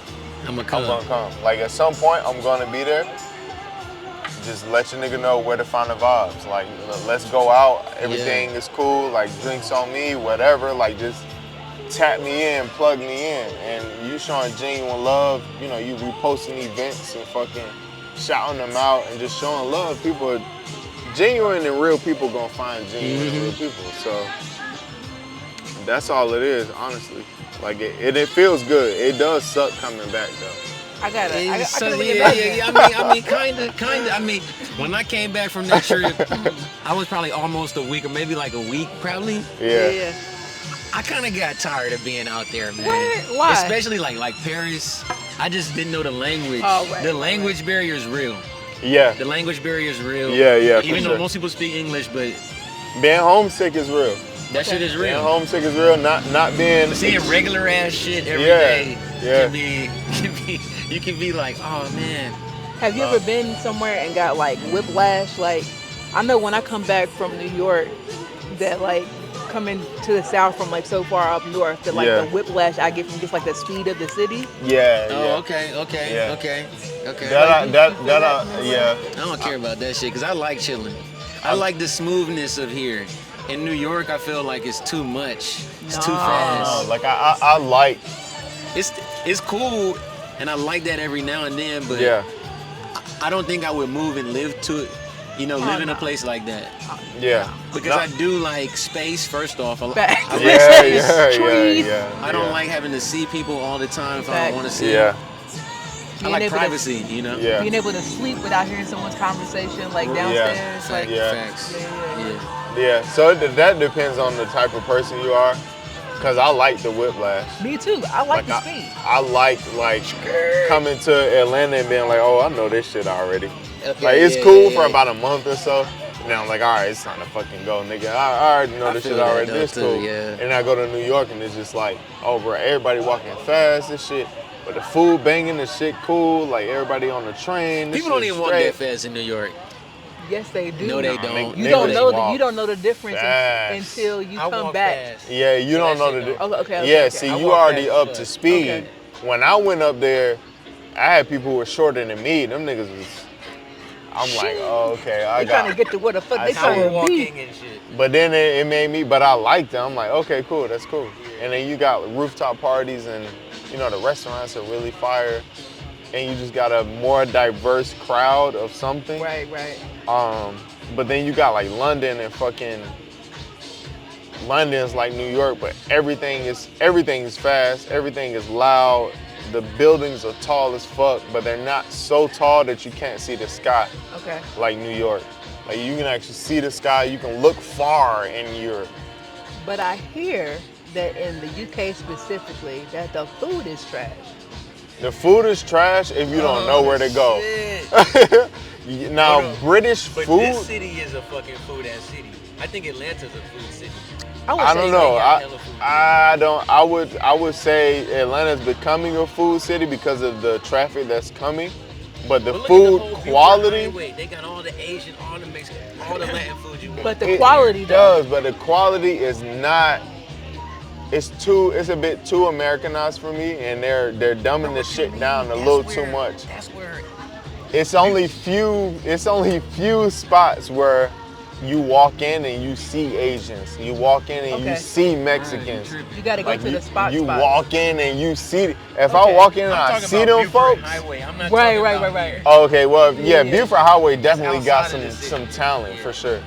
A: I'm gonna
B: come. Like, at some point, I'm gonna be there. Just let your nigga know where to find the vibes. Like, let's go out. Everything is cool. Like, drinks on me, whatever. Like, just tap me in, plug me in. And you showing genuine love. You know, you reposting events and fucking shouting them out and just showing love. People, genuine and real people gonna find genuine and real people. So that's all it is, honestly. Like, it feels good. It does suck coming back, though.
C: I gotta bring it
A: back. I mean, kinda. I mean, when I came back from that trip, I was probably almost a week or maybe like a week, probably.
B: Yeah.
A: I kind of got tired of being out there, man.
C: What? Why?
A: Especially like Paris. I just didn't know the language. The language barrier is real.
B: Yeah.
A: The language barrier is real.
B: Yeah.
A: Even though most people speak English, but
B: being homesick is real.
A: That shit is real.
B: Being homesick is real. Not being
A: seeing regular ass shit every day. You can be like, oh man.
C: Have you ever been somewhere and got like whiplash? Like, I know when I come back from New York, that like coming to the South from like so far up north, that like the whiplash I get from just like the speed of the city.
B: Yeah.
A: Okay.
B: I
A: don't care about that shit because I like chilling. I like the smoothness of here. In New York, I feel like it's too much. It's too fast.
B: Like I like.
A: It's cool, and I like that every now and then. But I don't think I would move and live to it. You know, live in a place like that.
B: Yeah.
A: Because I do like space. First off, I
C: like
A: space.
C: Trees.
A: I don't like having to see people all the time if I don't want to see
B: them.
A: I like privacy, you know?
B: Yeah.
C: Being able to sleep without hearing someone's conversation, like downstairs.
A: Facts.
B: Yeah, so that depends on the type of person you are. Cause I like the whiplash.
C: Me too. I like the speed.
B: I like coming to Atlanta and being like, oh, I know this shit already. Okay, like it's cool for about a month or so. Now I'm like, all right, it's time to fucking go, nigga. I already know this shit already. This cool.
A: Yeah.
B: And I go to New York and it's just like, oh, bro, everybody walking fast and shit. But the food banging, the shit cool. Like everybody on the train.
A: People don't even walk that fast in New York.
C: Yes, they do.
A: No, they don't.
C: You don't know the difference until you come back.
B: Fast. Yeah, you don't know the difference.
C: Okay.
B: See, you already up to speed. Okay. When I went up there, I had people who were shorter than me. Them niggas was. I'm like, oh, okay.
C: They trying to get to where the fuck they trying to be.
A: And shit.
B: But then it made me. But I liked it. I'm like, okay, cool. That's cool. And then you got rooftop parties and you know the restaurants are really fire. And you just got a more diverse crowd of something.
C: Right.
B: But then you got like London and fucking London's like New York, but everything is fast, everything is loud, the buildings are tall as fuck, but they're not so tall that you can't see the sky
C: Okay.
B: like New York. Like you can actually see the sky. You can look far in Europe.
C: But I hear that in the UK specifically, that the food is trash.
B: The food is trash if you don't know where to go.
A: Shit.
B: Now,
A: Hold on.
B: British
A: But
B: food.
A: this city is a fucking food ass city. I think Atlanta's a food city.
C: would
B: I
C: say
B: don't know.
A: they got hella food.
B: I don't. I would say Atlanta's becoming a food city because of the traffic that's coming, but the
A: But look at
B: food
A: whole Buford
B: quality.
A: Highway. They got all the Asian, all the Mexican, all the Latin food you want.
C: But the
B: It
C: quality though.
B: does, but the quality is not. It's a bit too Americanized for me, and they're dumbing the shit down a little too much.
A: That's where.
B: It's only few spots where you walk in and you see Asians. You walk in and you
C: Okay.
B: see Mexicans.
C: You gotta go
B: Like
C: to
B: you,
C: the spot.
B: you
C: spot.
B: walk in and you see. If I
C: Okay.
B: walk in and
A: I'm
B: I
A: talking
B: see
A: about
B: them
A: Buford
B: folks.
A: Highway. I'm not
C: Right,
A: talking
C: right,
A: about
C: right, right.
A: here.
B: Okay, well, yeah,
C: Yeah.
B: Buford Highway definitely got
A: outside of
B: some
A: the city.
B: talent
A: Yeah.
B: for sure.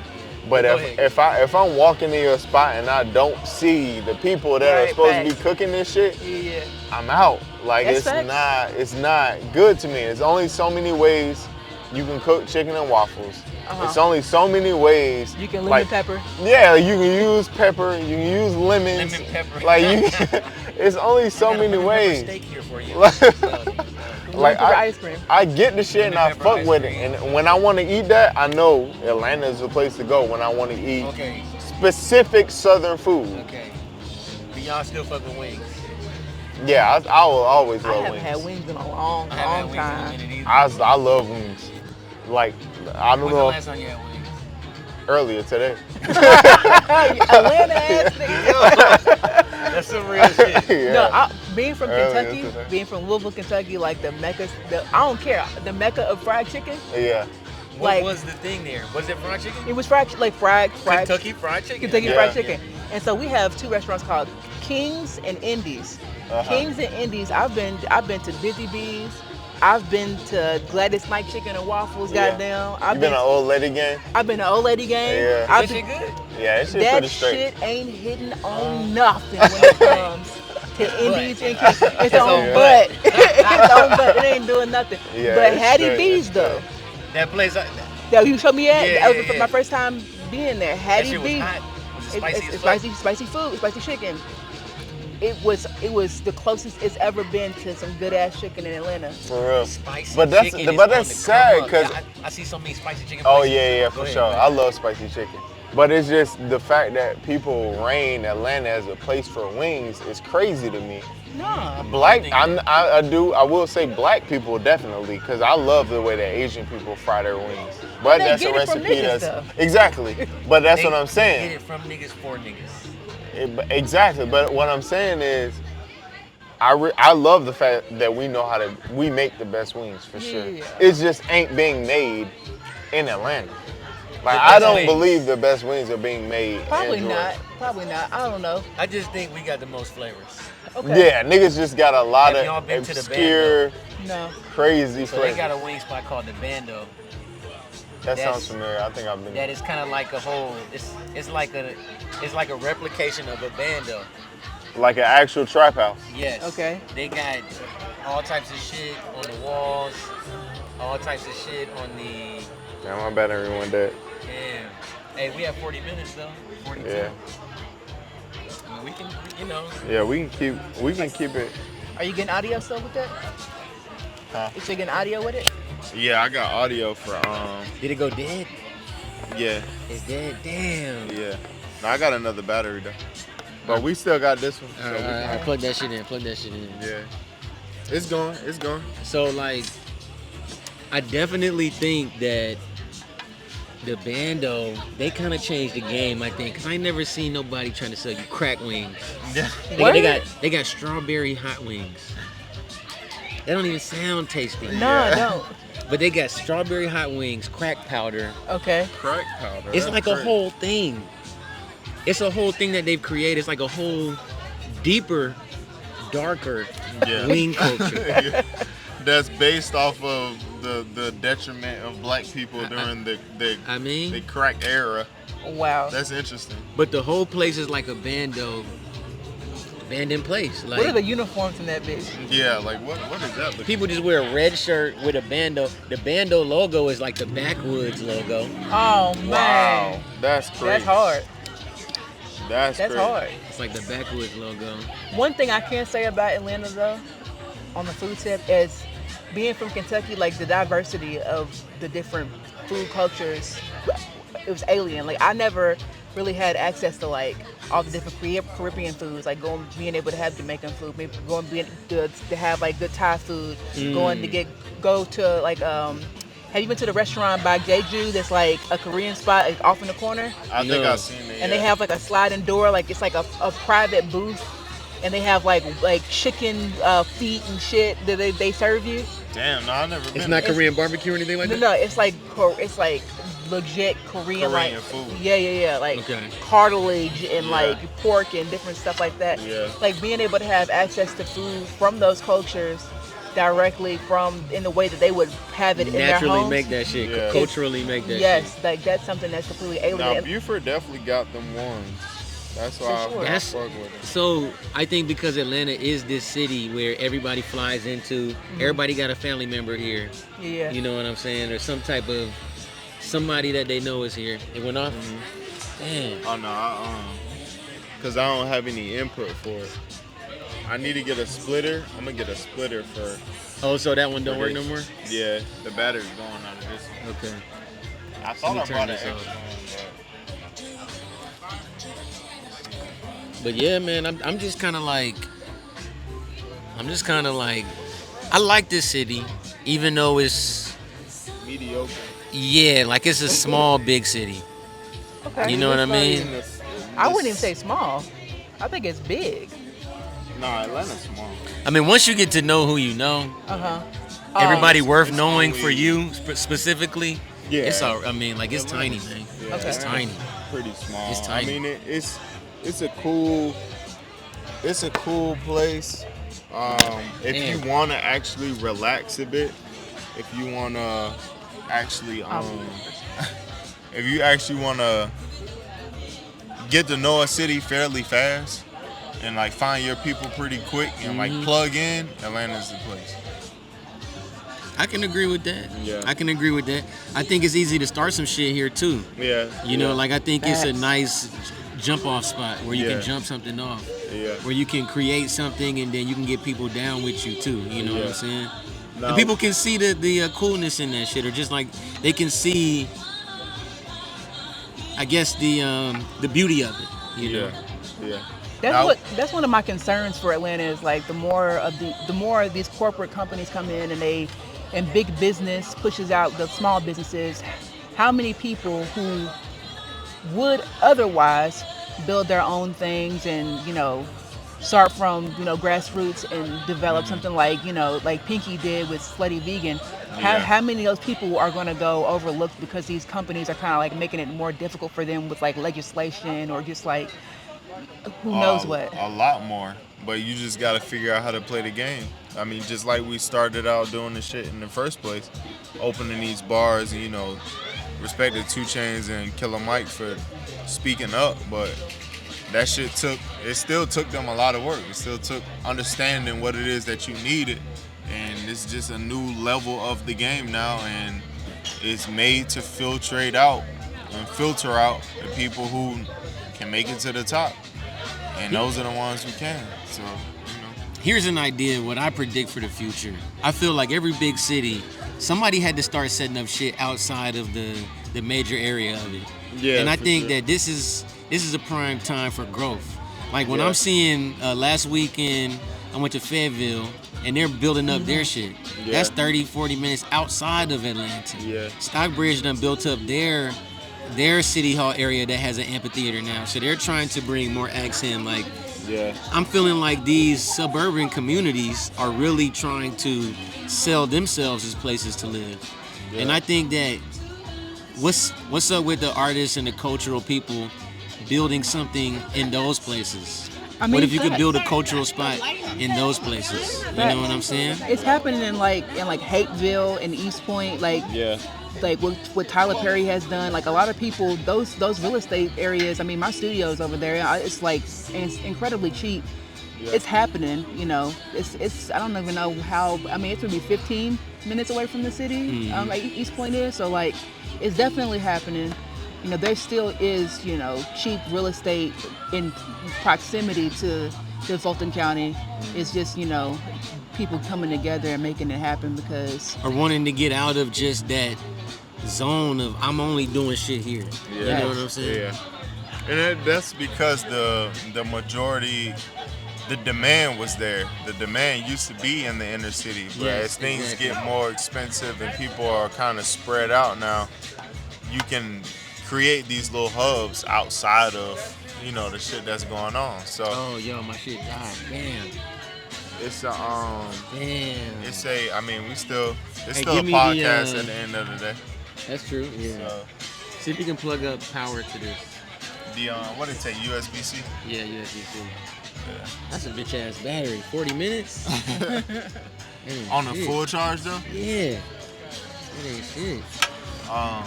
B: But
A: Go
B: if
A: ahead.
B: if I'm walking in your spot and I don't see the people that are
C: Right,
B: supposed to be
C: facts.
B: cooking this shit,
C: Yeah.
B: I'm out. Like
C: That's facts.
B: it's not good to me. There's only so many ways you can cook chicken and waffles.
C: Uh-huh.
B: It's only so many ways.
C: You can lemon
B: like,
C: pepper.
B: Yeah, you can use pepper. You can use lemons.
A: Lemon pepper.
B: Like you, it's only so
A: I got a
B: many
A: lemon pepper
B: ways.
A: steak here for you.
B: Like
C: Lemon pepper ice cream.
B: I get the shit and I
A: Lemon pepper
B: fuck
A: ice
B: with it.
A: cream.
B: And when I want to eat that, I know Atlanta is the place to go when I want to eat
A: Okay,
B: specific Southern food.
A: okay. But y'all still fucking wings.
B: Yeah, I will always
C: I
B: love
C: haven't
B: wings.
C: had wings in a long,
A: I haven't had
C: long
A: wings in a
C: time.
A: minute either.
B: I love wings. Like I don't
A: When's the
B: know,
A: last time you had wings?
B: earlier today.
C: Atlanta ass nigga.
A: That's some real shit.
B: Yeah.
C: No, being from
B: Earlier
C: Kentucky,
B: today.
C: being from Louisville, Kentucky, like the mecca, I don't care, the mecca of fried chicken.
B: Yeah.
A: What
C: Like-
A: was the thing there? Was it fried chicken?
C: It was fried, like fried
A: Kentucky fried chicken.
C: Kentucky
B: Yeah.
C: Fried Chicken. And so we have two restaurants called Kings and Indies.
B: Uh-huh.
C: Kings and Indies. I've been to Busy Bees. I've been to Gladys Knight Chicken and Waffles.
B: Yeah.
C: Goddamn.
B: You been an old lady game?
C: I've been to Old Lady Game.
B: Yeah.
C: I've
A: That
C: been,
A: shit good.
B: Yeah, that shit
C: that
B: pretty straight.
C: shit ain't hitting on nothing when it comes to Indies and Kings. It's on
B: Yeah.
C: butt. It's on butt. It ain't doing nothing.
B: Yeah,
C: but
B: it's
C: Hattie
B: straight,
C: B's
B: it's
C: though.
A: That place, that
C: That you showed me at.
A: Yeah,
C: That was
A: yeah,
C: my
A: yeah.
C: first time being there. Hattie
A: shit was
C: B's.
A: hot. Was it
C: It's
A: spicy as fuck?
C: spicy food, spicy chicken. It was the closest it's ever been to some good ass chicken in Atlanta.
B: For real.
A: Spicy
B: But that's
A: chicken is
B: but
A: on
B: that's
A: the
B: sad
A: come up.
B: because
A: Yeah, I see so many spicy chicken
B: oh
A: places.
B: yeah,
A: Go
B: for
A: ahead,
B: sure.
A: go ahead.
B: I love spicy chicken. But it's just the fact that people reign Atlanta as a place for wings is crazy to me.
C: Nah.
B: Black, I will say black people definitely, because I love the way that Asian people fry their wings. But
C: they
B: that's a
C: get it from
B: recipe
C: niggas,
B: that's
C: though.
B: exactly. But that's
A: They-
B: what I'm
A: They
B: saying.
A: get it from niggas for niggas.
B: Exactly. But what I'm saying is, I love the fact that we make the best wings for sure.
C: Yeah.
B: It just ain't being made in Atlanta. Like
A: The
B: I
A: best
B: don't
A: wings.
B: believe the best wings are being made.
C: Probably
B: in
C: not.
B: Georgia.
C: Probably not. I don't know.
A: I just think we got the most flavors.
C: Okay.
B: Yeah, niggas just got a lot
A: Have y'all
B: of
A: been to the
B: obscure,
C: No.
B: crazy
A: So they
B: flavors.
A: got a wing spot called the Bando.
B: That
A: that's-
B: sounds familiar. I think I've been.
A: That is kind of like a whole. It's like a replication of a Bando.
B: Like an actual trap house.
A: Yes.
C: Okay.
A: They got all types of shit on the walls, all types of shit on the.
B: Damn, my battery went dead.
A: Damn. Hey, we have 40 minutes though. 42.
B: Yeah.
A: I mean, we can, you know.
B: Yeah, we can keep it.
C: Are you getting audio still with that?
B: Huh?
C: You still getting audio with it?
B: Yeah, I got audio for
A: Did it go dead?
B: yeah,
A: It's dead. Damn.
B: yeah. No, I got another battery though. But we still got this one.
A: All right, all right, plug that shit in. Plug that shit in.
B: Yeah. It's going. It's going.
A: So like, I definitely think that the Bando, they kind of changed the game. I think, cause I ain't never seen nobody trying to sell you crack wings.
B: Yeah.
A: They got strawberry hot wings. They don't even sound tasty.
C: No, I don't.
A: But they got strawberry hot wings, crack powder.
C: Okay.
B: Crack powder.
A: It's like a whole thing. It's a whole thing that they've created. It's like a whole deeper, darker wing culture.
B: That's based off of the detriment of black people during
A: I mean,
B: the crack era.
C: Wow.
B: That's interesting.
A: but the whole place is like a Bando abandoned place. Like,
C: What are the uniforms in that bitch?
B: Yeah, like what is that?
A: people just wear a red shirt with a bando. The bando logo is like the Backwoods logo.
C: Oh man,
B: Wow, that's crazy.
C: that's hard.
B: That's
C: That's
B: crazy.
C: hard.
A: It's like the Backwoods logo.
C: One thing I can say about Atlanta though, on the food tip, is being from Kentucky, like the diversity of the different food cultures, it was alien. Like I never really had access to like all the different Caribbean foods, like being able to have Jamaican food, maybe to have like good Thai food, going to go to like have you been to the restaurant by Jeju that's like a Korean spot like, off in the corner?
B: I think
A: No.
B: I've seen it.
C: And they have like a sliding door, like it's like a private booth, and they have like chicken feet and shit that they serve you.
B: Damn, no, I've never been.
A: It's not Korean barbecue or anything like that?
C: No, it's like legit Korean like
B: food.
C: yeah, like
A: Okay.
C: cartilage and
B: Yeah.
C: like pork and different stuff like that.
B: Yeah.
C: Like being able to have access to food from those cultures directly from in the way that they would have it in their
A: Naturally
C: homes.
A: make that shit.
B: Yeah.
A: Culturally make that
C: Yes,
A: shit.
C: like that's something that's completely
B: Now
C: alien.
B: Buford definitely got them ones. That's why
C: For sure.
B: I
A: That's-
B: fuck with it.
A: So I think because Atlanta is this city where everybody flies into, everybody got a family member here.
C: Yeah.
A: You know what I'm saying? Or some type of somebody that they know is here. It went off. Damn.
B: Oh no, cause I don't have any input for it. I need to get a splitter. I'm gonna get a splitter for.
A: Oh, so that one don't
B: For
A: work
B: this.
A: no more?
B: Yeah, the battery's going out of this one.
A: Okay.
B: I thought
A: me
B: I
A: turn
B: brought an
A: this
B: extra
A: off.
B: one,
A: But yeah, man, I'm just kind of like, I like this city, even though it's,
B: but mediocre.
A: yeah, like it's a small, big city.
C: Okay.
A: You know what I
B: It's not
A: mean?
B: even this-
C: I wouldn't even say small. I think it's big.
B: Nah, Atlanta's small.
A: I mean, once you get to know who you know,
C: Uh-huh.
A: everybody worth
B: it's
A: knowing
B: only-
A: for you specifically,
B: Yeah.
A: it's all, I mean, like it's tiny, man.
B: Yeah,
C: Okay.
A: It's tiny.
B: Pretty small.
A: It's tiny.
B: I mean, it's a cool place. If you
A: Damn.
B: want to actually relax a bit, if you want to actually if you actually want to get to know a city fairly fast and like find your people pretty quick and like plug in, Atlanta's the place.
A: I can agree with that.
B: Yeah.
A: I can agree with that. I think it's easy to start some shit here too.
B: Yeah.
A: You know, like I think it's a
C: Facts.
A: nice jump off spot where you
B: Yeah.
A: can jump something off,
B: Yeah.
A: where you can create something and then you can get people down with you too. You know what
B: Yeah.
A: I'm saying?
B: Now-
A: And people can see the coolness in that shit, or just like they can see, I guess the beauty of it. You know?
B: Yeah.
C: That's one of my concerns for Atlanta is like the more of these corporate companies come in and big business pushes out the small businesses, how many people who would otherwise build their own things and start from grassroots and develop something like like Pinky did with Slutty Vegan.
B: Yeah.
C: How many of those people are going to go overlooked because these companies are kind of like making it more difficult for them with like legislation or just like who knows what.
B: A lot more. But you just got to figure out how to play the game. I mean, just like we started out doing this shit in the first place, opening these bars, and, respect to 2 Chainz and Killer Mike for speaking up, but that shit still took them a lot of work. It still took understanding what it is that you needed. And it's just a new level of the game now, and it's made to filter out the people who can make it to the top. And those are the ones who can. So,
A: Here's an idea, what I predict for the future. I feel like every big city, somebody had to start setting up shit outside of the major area of it.
B: Yeah,
A: and I
B: for
A: think
B: sure.
A: that this is a prime time for growth. Like when
B: Yeah.
A: I'm seeing last weekend, I went to Fayetteville and they're building up their shit.
B: Yeah.
A: That's 30, 40 minutes outside of Atlanta.
B: Yeah.
A: Stockbridge done built up their city hall area that has an amphitheater now. So they're trying to bring more acts in. Like
B: yeah.
A: I'm feeling like these suburban communities are really trying to sell themselves as places to live.
B: Yeah.
A: And I think that what's up with the artists and the cultural people building something in those places? What if you could build a cultural spot in those places? You know what I'm saying?
C: It's happening in like Hapeville and East Point, like
B: Yeah.
C: like what Tyler Perry has done. Like a lot of people, those real estate areas. I mean, my studio's over there. It's incredibly cheap,
B: Yeah.
C: it's happening. You know, it's I don't even know how. I mean, it's gonna be 15 minutes away from the city. Like East Point is, so like it's definitely happening. You know, there still is, you know, cheap real estate in proximity to Fulton County. It's just, you know, people coming together and making it happen because
D: Or wanting to get out of just that zone of I'm only doing shit here. You know what I'm saying?
B: Yeah. And that's because the majority, the demand was there. The demand used to be in the inner city, but
D: Yes,
B: as things
D: exactly.
B: get more expensive and people are kind of spread out now, you can create these little hubs outside of, you know, the shit that's going on. So
D: Oh, yo, my shit died. Damn.
B: it's a
D: Damn.
B: it's a I mean it's still
D: Hey,
B: a
D: give me
B: podcast
D: the,
B: at the end of the day.
A: That's true. Yeah.
B: So
A: See if you can plug up power to this.
B: the what did it take, USB-C?
A: Yeah, USB-C.
B: Yeah.
A: That's a bitch ass battery. 40 minutes. Ain't
B: On a
A: shit.
B: full charge though?
A: Yeah. That ain't shit.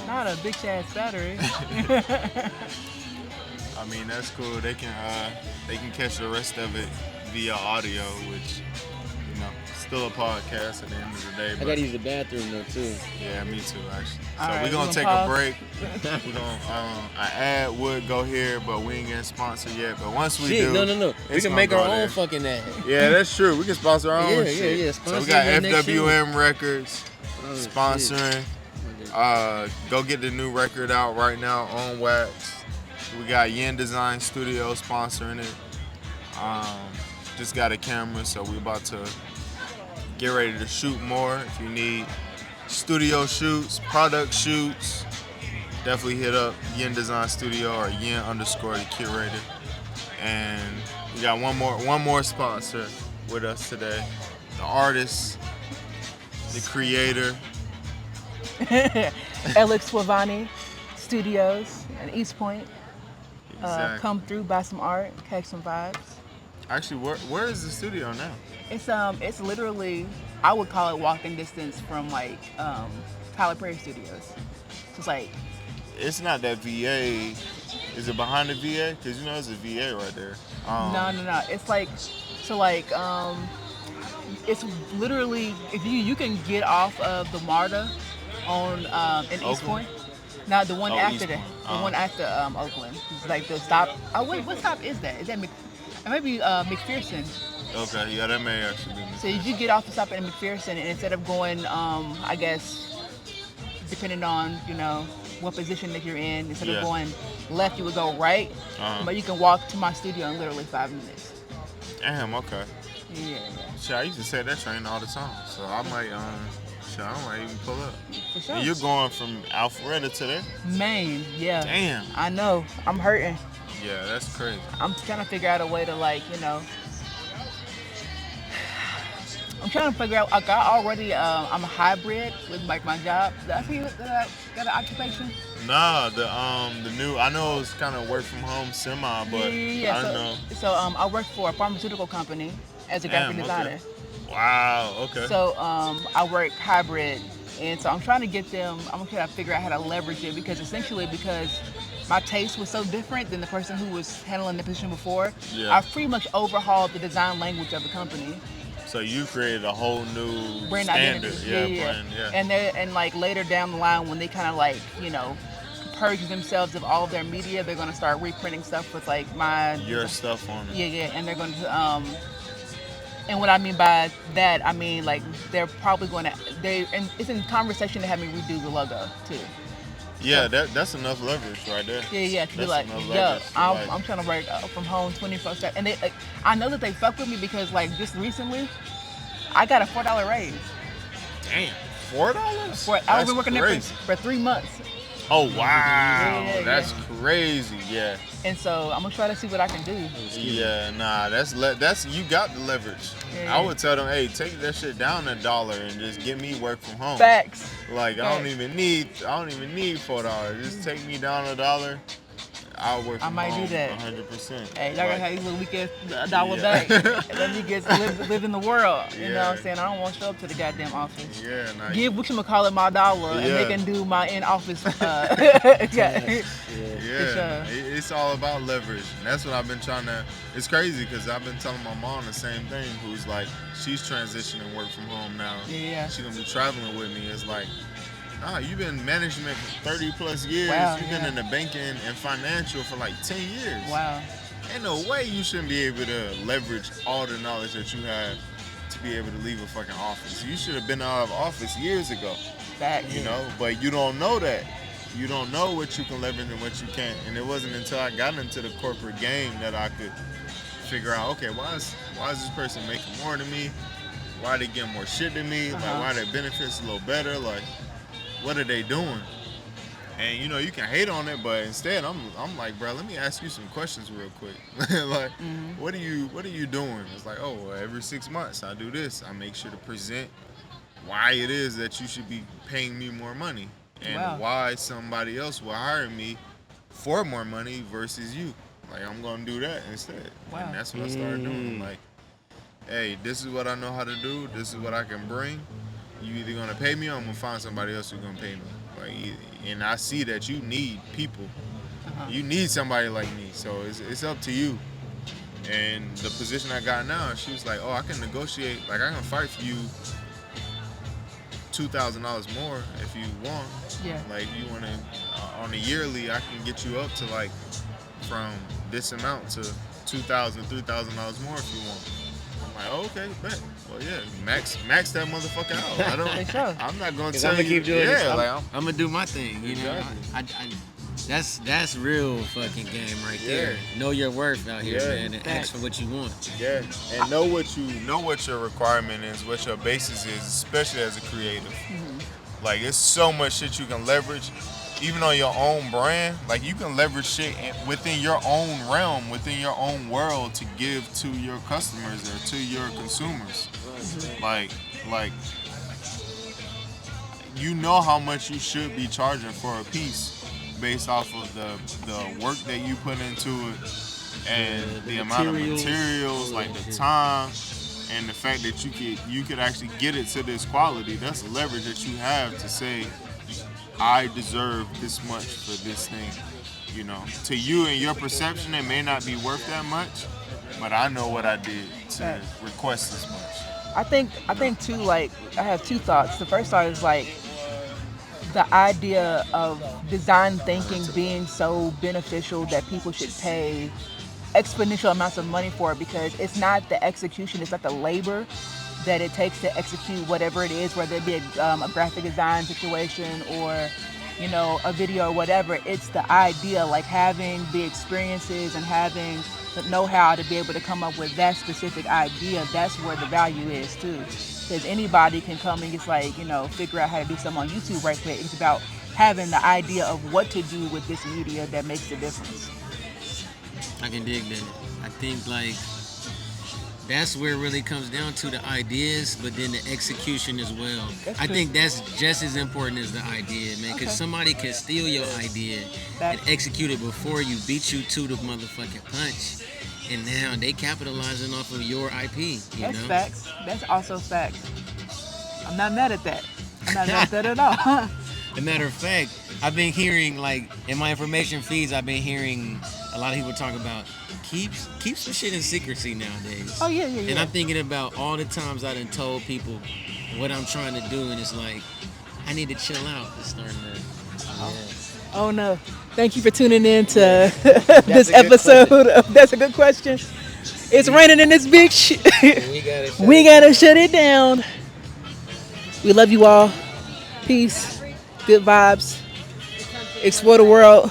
C: not a big ass battery.
B: I mean that's cool. They can catch the rest of it via audio, which, you know, still a podcast at the end of the day.
A: I
B: But
A: gotta use the bathroom though too.
B: yeah, me too actually. So
C: All right,
B: we're gonna
C: we
B: take
C: gonna
B: a
C: pause.
B: break. We're gonna an ad would go here, but we ain't getting sponsored yet. But once we
A: Shit,
B: do,
A: no. We
B: it's
A: can
B: gonna
A: make our
B: go
A: own
B: there.
A: fucking ad.
B: Yeah, that's true. We can sponsor our own
A: Yeah,
B: shit.
A: yeah.
B: So we
A: Sponsor
B: got
A: your next
B: FWM Records
A: Oh, shit.
B: sponsoring. Go get the new record out right now on Wax. We got Yin Design Studio sponsoring it. Just got a camera, so we about to get ready to shoot more. If you need studio shoots, product shoots, definitely hit up Yin Design Studio or Yin_the curator. And we got one more sponsor with us today. The artist, the creator.
C: Alex Swavani Studios in East Point.
B: Exactly.
C: Come through, buy some art, catch some vibes.
B: Actually, where is the studio now?
C: It's literally, I would call it walking distance from like Tyler Perry Studios. So it's like,
B: It's not that VA. Is it behind the VA? Because you know there's a VA right there.
C: no. It's like, so like, it's literally, if you can get off of the MARTA on in East
B: Oakland?
C: Point. Now the one
B: Oh,
C: after
B: East
C: that,
B: Point.
C: the one after Oakland, it's like the stop. Oh wait, what stop is that? Is that it might be McPherson.
B: Okay, yeah, that may actually be.
C: So you get off the stop at McPherson, and instead of going, I guess, depending on, you know, what position that you're in, instead
B: Yeah.
C: of going left, you would go right.
B: Uh-huh.
C: But you can walk to my studio in literally 5 minutes.
B: Damn, okay.
C: Yeah,
B: Shit, I used to take that train all the time, so I might even pull up.
C: for sure.
B: And you're going from Alpharetta to there?
C: Maine, yeah.
B: Damn.
C: I know. I'm hurting.
B: Yeah, that's crazy.
C: I'm trying to figure out a way to, like, you know. I'm trying to figure out. Like, I'm a hybrid with like my job. Did I see that I got an occupation?
B: Nah, the new. I know it's kind of work from home semi, but I don't know.
C: So I work for a pharmaceutical company as a graphic
B: Damn,
C: designer.
B: okay. Wow. Okay.
C: So I work hybrid, and so I'm trying to get them. I'm trying to figure out how to leverage it because my taste was so different than the person who was handling the position before.
B: Yeah.
C: I've pretty much overhauled the design language of the company.
B: So you created a whole new
C: Brand
B: standard.
C: identity.
B: Brand, yeah.
C: And like later down the line when they kind of like, you know, purge themselves of all of their media, they're going to start reprinting stuff with like
B: Your stuff on it.
C: Yeah, and they're going to and what I mean by that, I mean like they're probably going to and it's in conversation to have me redo the logo too.
B: Yeah, that's enough leverage right there.
C: Yeah, to be
B: That's
C: like,
B: enough
C: yo,
B: leverage to, like-
C: I'm trying to work from home 24/7, and they, like, I know that they fuck with me because like just recently, I got a $4 raise.
B: Damn, $4?
C: I've been working there for 3 months,
B: Oh wow,
C: Yeah.
B: that's crazy. Yeah,
C: and so I'm gonna try to see what I can do.
B: yeah. Nah, that's you got the leverage.
C: Yeah.
B: I would tell them, hey, take that shit down $1 and just get me work from home.
C: Facts.
B: Like I don't
C: Facts.
B: even need $4. Just take me down $1. I'll work
C: I
B: from
C: might
B: home
C: do that.
B: 100%.
C: Hey, y'all gotta have these little weekend $1
B: Yeah.
C: back. Let me get live in the world. You know what I'm
B: Yeah.
C: saying? I don't want to show up to the goddamn office.
B: Yeah, nice.
C: Give whatchamacallit my dollar and they
B: Yeah.
C: can do my in-office.
D: Yeah.
B: Yeah, it's all about leverage. And that's what I've been trying to. It's crazy because I've been telling my mom the same thing. Who's like, she's transitioning work from home now.
C: Yeah.
B: She's gonna be traveling with me. It's like, nah, you've been in management for 30 plus years.
C: Wow,
B: You've been in the banking and financial for like 10 years.
C: Wow.
B: Ain't no way you shouldn't be able to leverage all the knowledge that you have to be able to leave a fucking office. You should have been out of office years ago.
C: Facts.
B: You know, but you don't know that. You don't know what you can leverage and what you can't. And it wasn't until I got into the corporate game that I could figure out, okay, why is this person making more than me? Why are they getting more shit than me? Like, why are their benefits a little better? Like, what are they doing? And you know, you can hate on it, but instead, I'm like, bro, let me ask you some questions real quick. Like, what are you doing? It's like, oh, well, every 6 months I do this. I make sure to present why it is that you should be paying me more money. And why somebody else will hire me for more money versus you. Like, I'm gonna do that instead.
C: Wow.
B: And that's what I started doing. Like, hey, this is what I know how to do. This is what I can bring. You either gonna pay me or I'm gonna find somebody else who's gonna pay me. Like, and I see that you need people. You need somebody like me. So it's up to you. And the position I got now, she was like, oh, I can negotiate. Like, I can fight for you $2,000 more if you want.
C: Yeah.
B: Like, you want to, on a yearly, I can get you up to like from this amount to $2,000, $3,000 more if you want. I'm like, oh, okay, bet. Well, yeah, max that motherfucker out. I don't.
C: For sure.
B: I'm not gonna
D: 'Cause
B: tell
D: I'm gonna
B: you.
D: keep doing this.
B: Yeah, like
D: I'm gonna do my thing. You know,
B: Exactly.
D: that's real fucking game right there. Know your worth out here,
B: Yeah.
D: man, and ask for what you want.
B: yeah, and know what your requirement is, what your basis is, especially as a creative. Like, it's so much shit you can leverage, even on your own brand. Like, you can leverage shit within your own realm, within your own world, to give to your customers or to your consumers. Like, you know how much you should be charging for a piece based off of the work that you put into it and the amount of materials, like the time, and the fact that you could actually get it to this quality. That's leverage that you have to say, I deserve this much for this thing. You know, to you and your perception, it may not be worth that much, but I know what I did to request this much.
C: I think too, like, I have two thoughts. The first thought is like the idea of design thinking being so beneficial that people should pay exponential amounts of money for it, because it's not the execution, it's not the labor that it takes to execute whatever it is, whether it be a graphic design situation or, you know, a video or whatever. It's the idea, like having the experiences and having the know-how to be able to come up with that specific idea. That's where the value is too, because anybody can come and just, like, you know, figure out how to do something on YouTube right quick. It's about having the idea of what to do with this media that makes the difference.
D: I can dig that. I think, like, that's where it really comes down to the ideas, but then the execution as well. I think that's just as important as the idea, man, because somebody can steal your idea and execute it before you, beat you to the motherfucking punch, and now they capitalizing off of your IP, you
C: That's
D: know?
C: facts. That's also facts. I'm not mad at that. I'm not mad at that at all.
D: As a matter of fact, I've been hearing, like, in my information feeds, I've been hearing a lot of people talk about keep some shit in secrecy nowadays.
C: Oh, yeah.
D: And I'm thinking about all the times I done told people what I'm trying to do, and it's like, I need to chill out. It's starting to...
C: Oh no. Thank you for tuning in to this episode of That's a Good Question. It's raining in this bitch. We gotta shut it down. We love you all. Peace. Good vibes. Explore the world.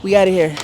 C: We out of here.